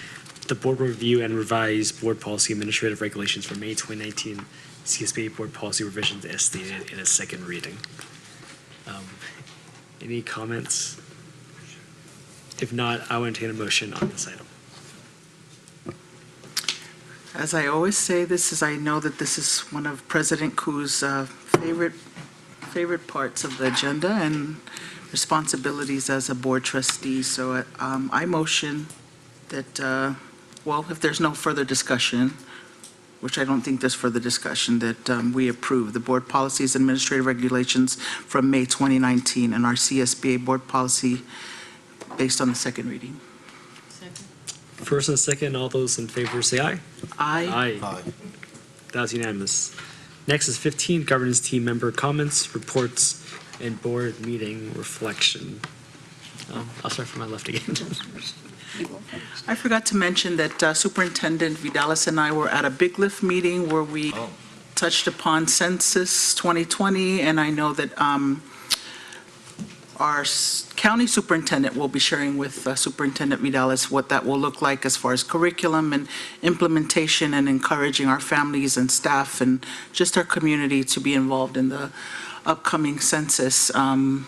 The board will review and revise Board Policy Administrative Regulations for May 2019 CSBA Board Policy Revisions as stated in a second reading. Any comments? If not, I will entertain a motion on this item. As I always say, I know that this is one of President Ku's favorite parts of the agenda and responsibilities as a board trustee. So I motion that, if there's no further discussion, which I don't think there's further discussion, that we approve the board policies and administrative regulations from May 2019 and our CSBA board policy based on the second reading. First and second, all those in favor say aye. Aye. Aye. That was unanimous. Next is 15, Governance Team Member Comments, Reports, and Board Meeting Reflection. I'll start from my left again. I forgot to mention that Superintendent Vidalis and I were at a Big Lift meeting where we touched upon Census 2020, and I know that our county superintendent will be sharing with Superintendent Vidalis what that will look like as far as curriculum and implementation, and encouraging our families and staff and just our community to be involved in the upcoming census. I'm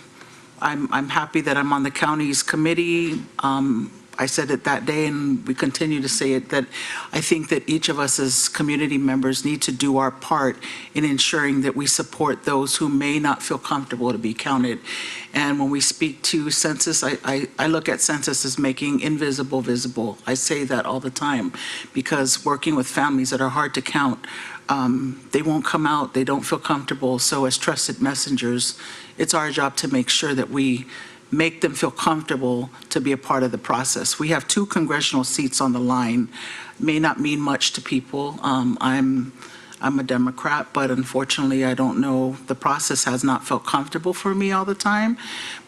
happy that I'm on the county's committee. I said it that day, and we continue to say it, that I think that each of us as community members need to do our part in ensuring that we support those who may not feel comfortable to be counted. And when we speak to census, I look at census as making invisible visible. I say that all the time, because working with families that are hard to count, they won't come out, they don't feel comfortable. So as trusted messengers, it's our job to make sure that we make them feel comfortable to be a part of the process. We have 2 congressional seats on the line. May not mean much to people. I'm a Democrat, but unfortunately, I don't know, the process has not felt comfortable for me all the time.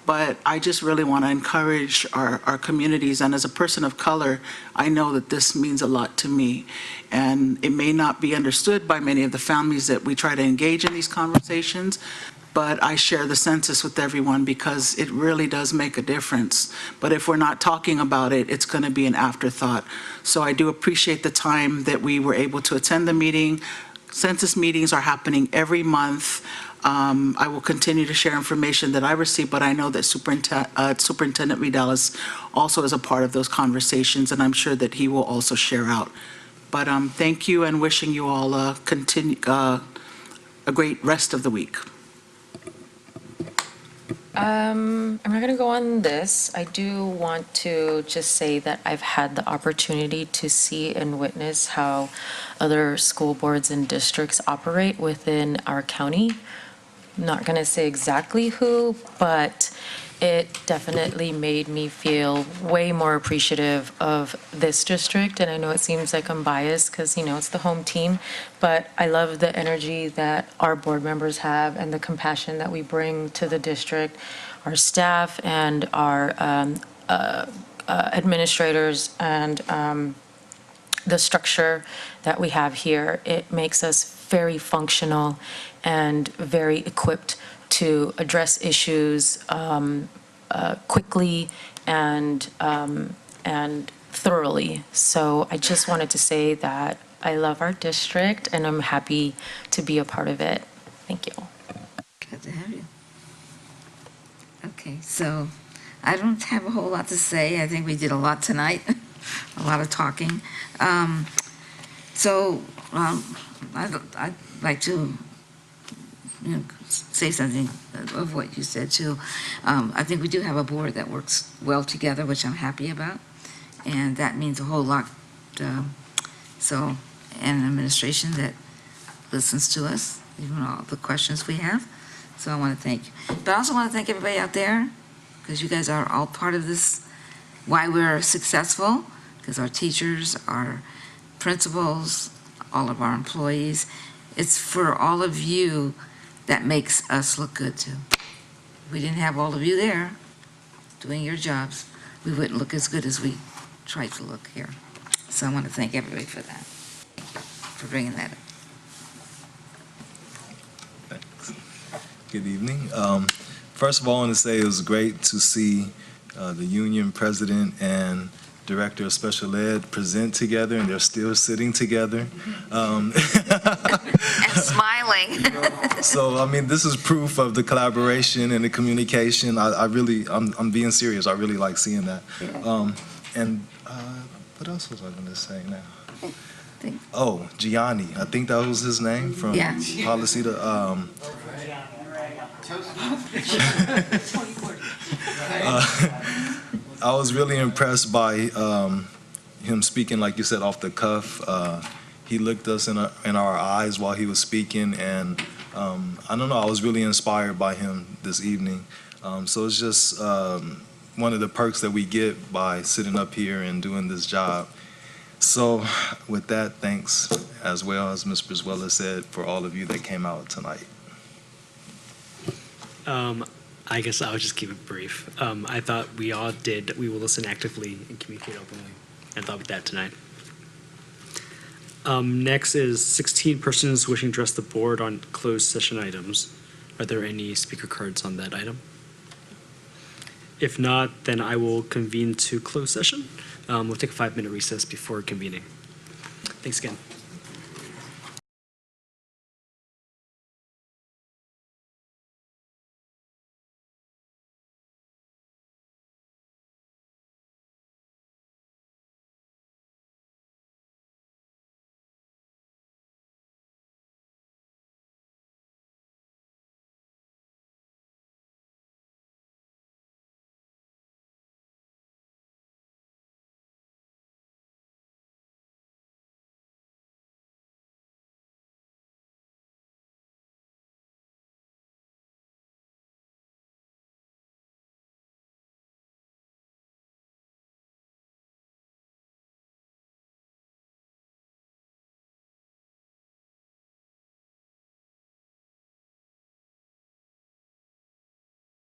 But I just really want to encourage our communities, and as a person of color, I know that this means a lot to me. And it may not be understood by many of the families that we try to engage in these conversations, but I share the census with everyone because it really does make a difference. But if we're not talking about it, it's going to be an afterthought. So I do appreciate the time that we were able to attend the meeting. Census meetings are happening every month. I will continue to share information that I receive, but I know that Superintendent Vidalis also is a part of those conversations, and I'm sure that he will also share out. But thank you, and wishing you all a great rest of the week. I'm not going to go on this. I do want to just say that I've had the opportunity to see and witness how other school boards and districts operate within our county. Not going to say exactly who, but it definitely made me feel way more appreciative of this district. And I know it seems like I'm biased because, it's the home team, but I love the energy that our board members have and the compassion that we bring to the district, our staff and our administrators, and the structure that we have here. It makes us very functional and very equipped to address issues quickly and thoroughly. So I just wanted to say that I love our district and I'm happy to be a part of it. Thank you. Glad to have you. Okay, so I don't have a whole lot to say. I think we did a lot tonight, a lot of talking. I'd like to say something of what you said too. I think we do have a board that works well together, which I'm happy about, and that means a whole lot. And an administration that listens to us, even all the questions we have. So I want to thank you. But I also want to thank everybody out there, because you guys are all part of this, why we're successful, because our teachers, our principals, all of our employees. It's for all of you that makes us look good too. If we didn't have all of you there doing your jobs, we wouldn't look as good as we try to look here. So I want to thank everybody for that, for bringing that up. Thanks. Good evening. First of all, I want to say it was great to see the union president and director of special ed present together, and they're still sitting together. And smiling. So, I mean, this is proof of the collaboration and the communication. I'm being serious. I really like seeing that. What else was I going to say now? Oh, Gianni. I think that was his name from Policy to. I was really impressed by him speaking, like you said, off the cuff. He looked us in our eyes while he was speaking, and I don't know, I was really inspired by him this evening. So it's just one of the perks that we get by sitting up here and doing this job. So with that, thanks, as well as Ms. Brizuela said, for all of you that came out tonight. I guess I'll just keep it brief. I thought we will listen actively and communicate openly. I thought we did that tonight. Next is 16 persons wishing to address the board on closed session items. Are there any speaker cards on that item? If not, then I will convene to closed session. We'll take a 5-minute recess before convening. Thanks again.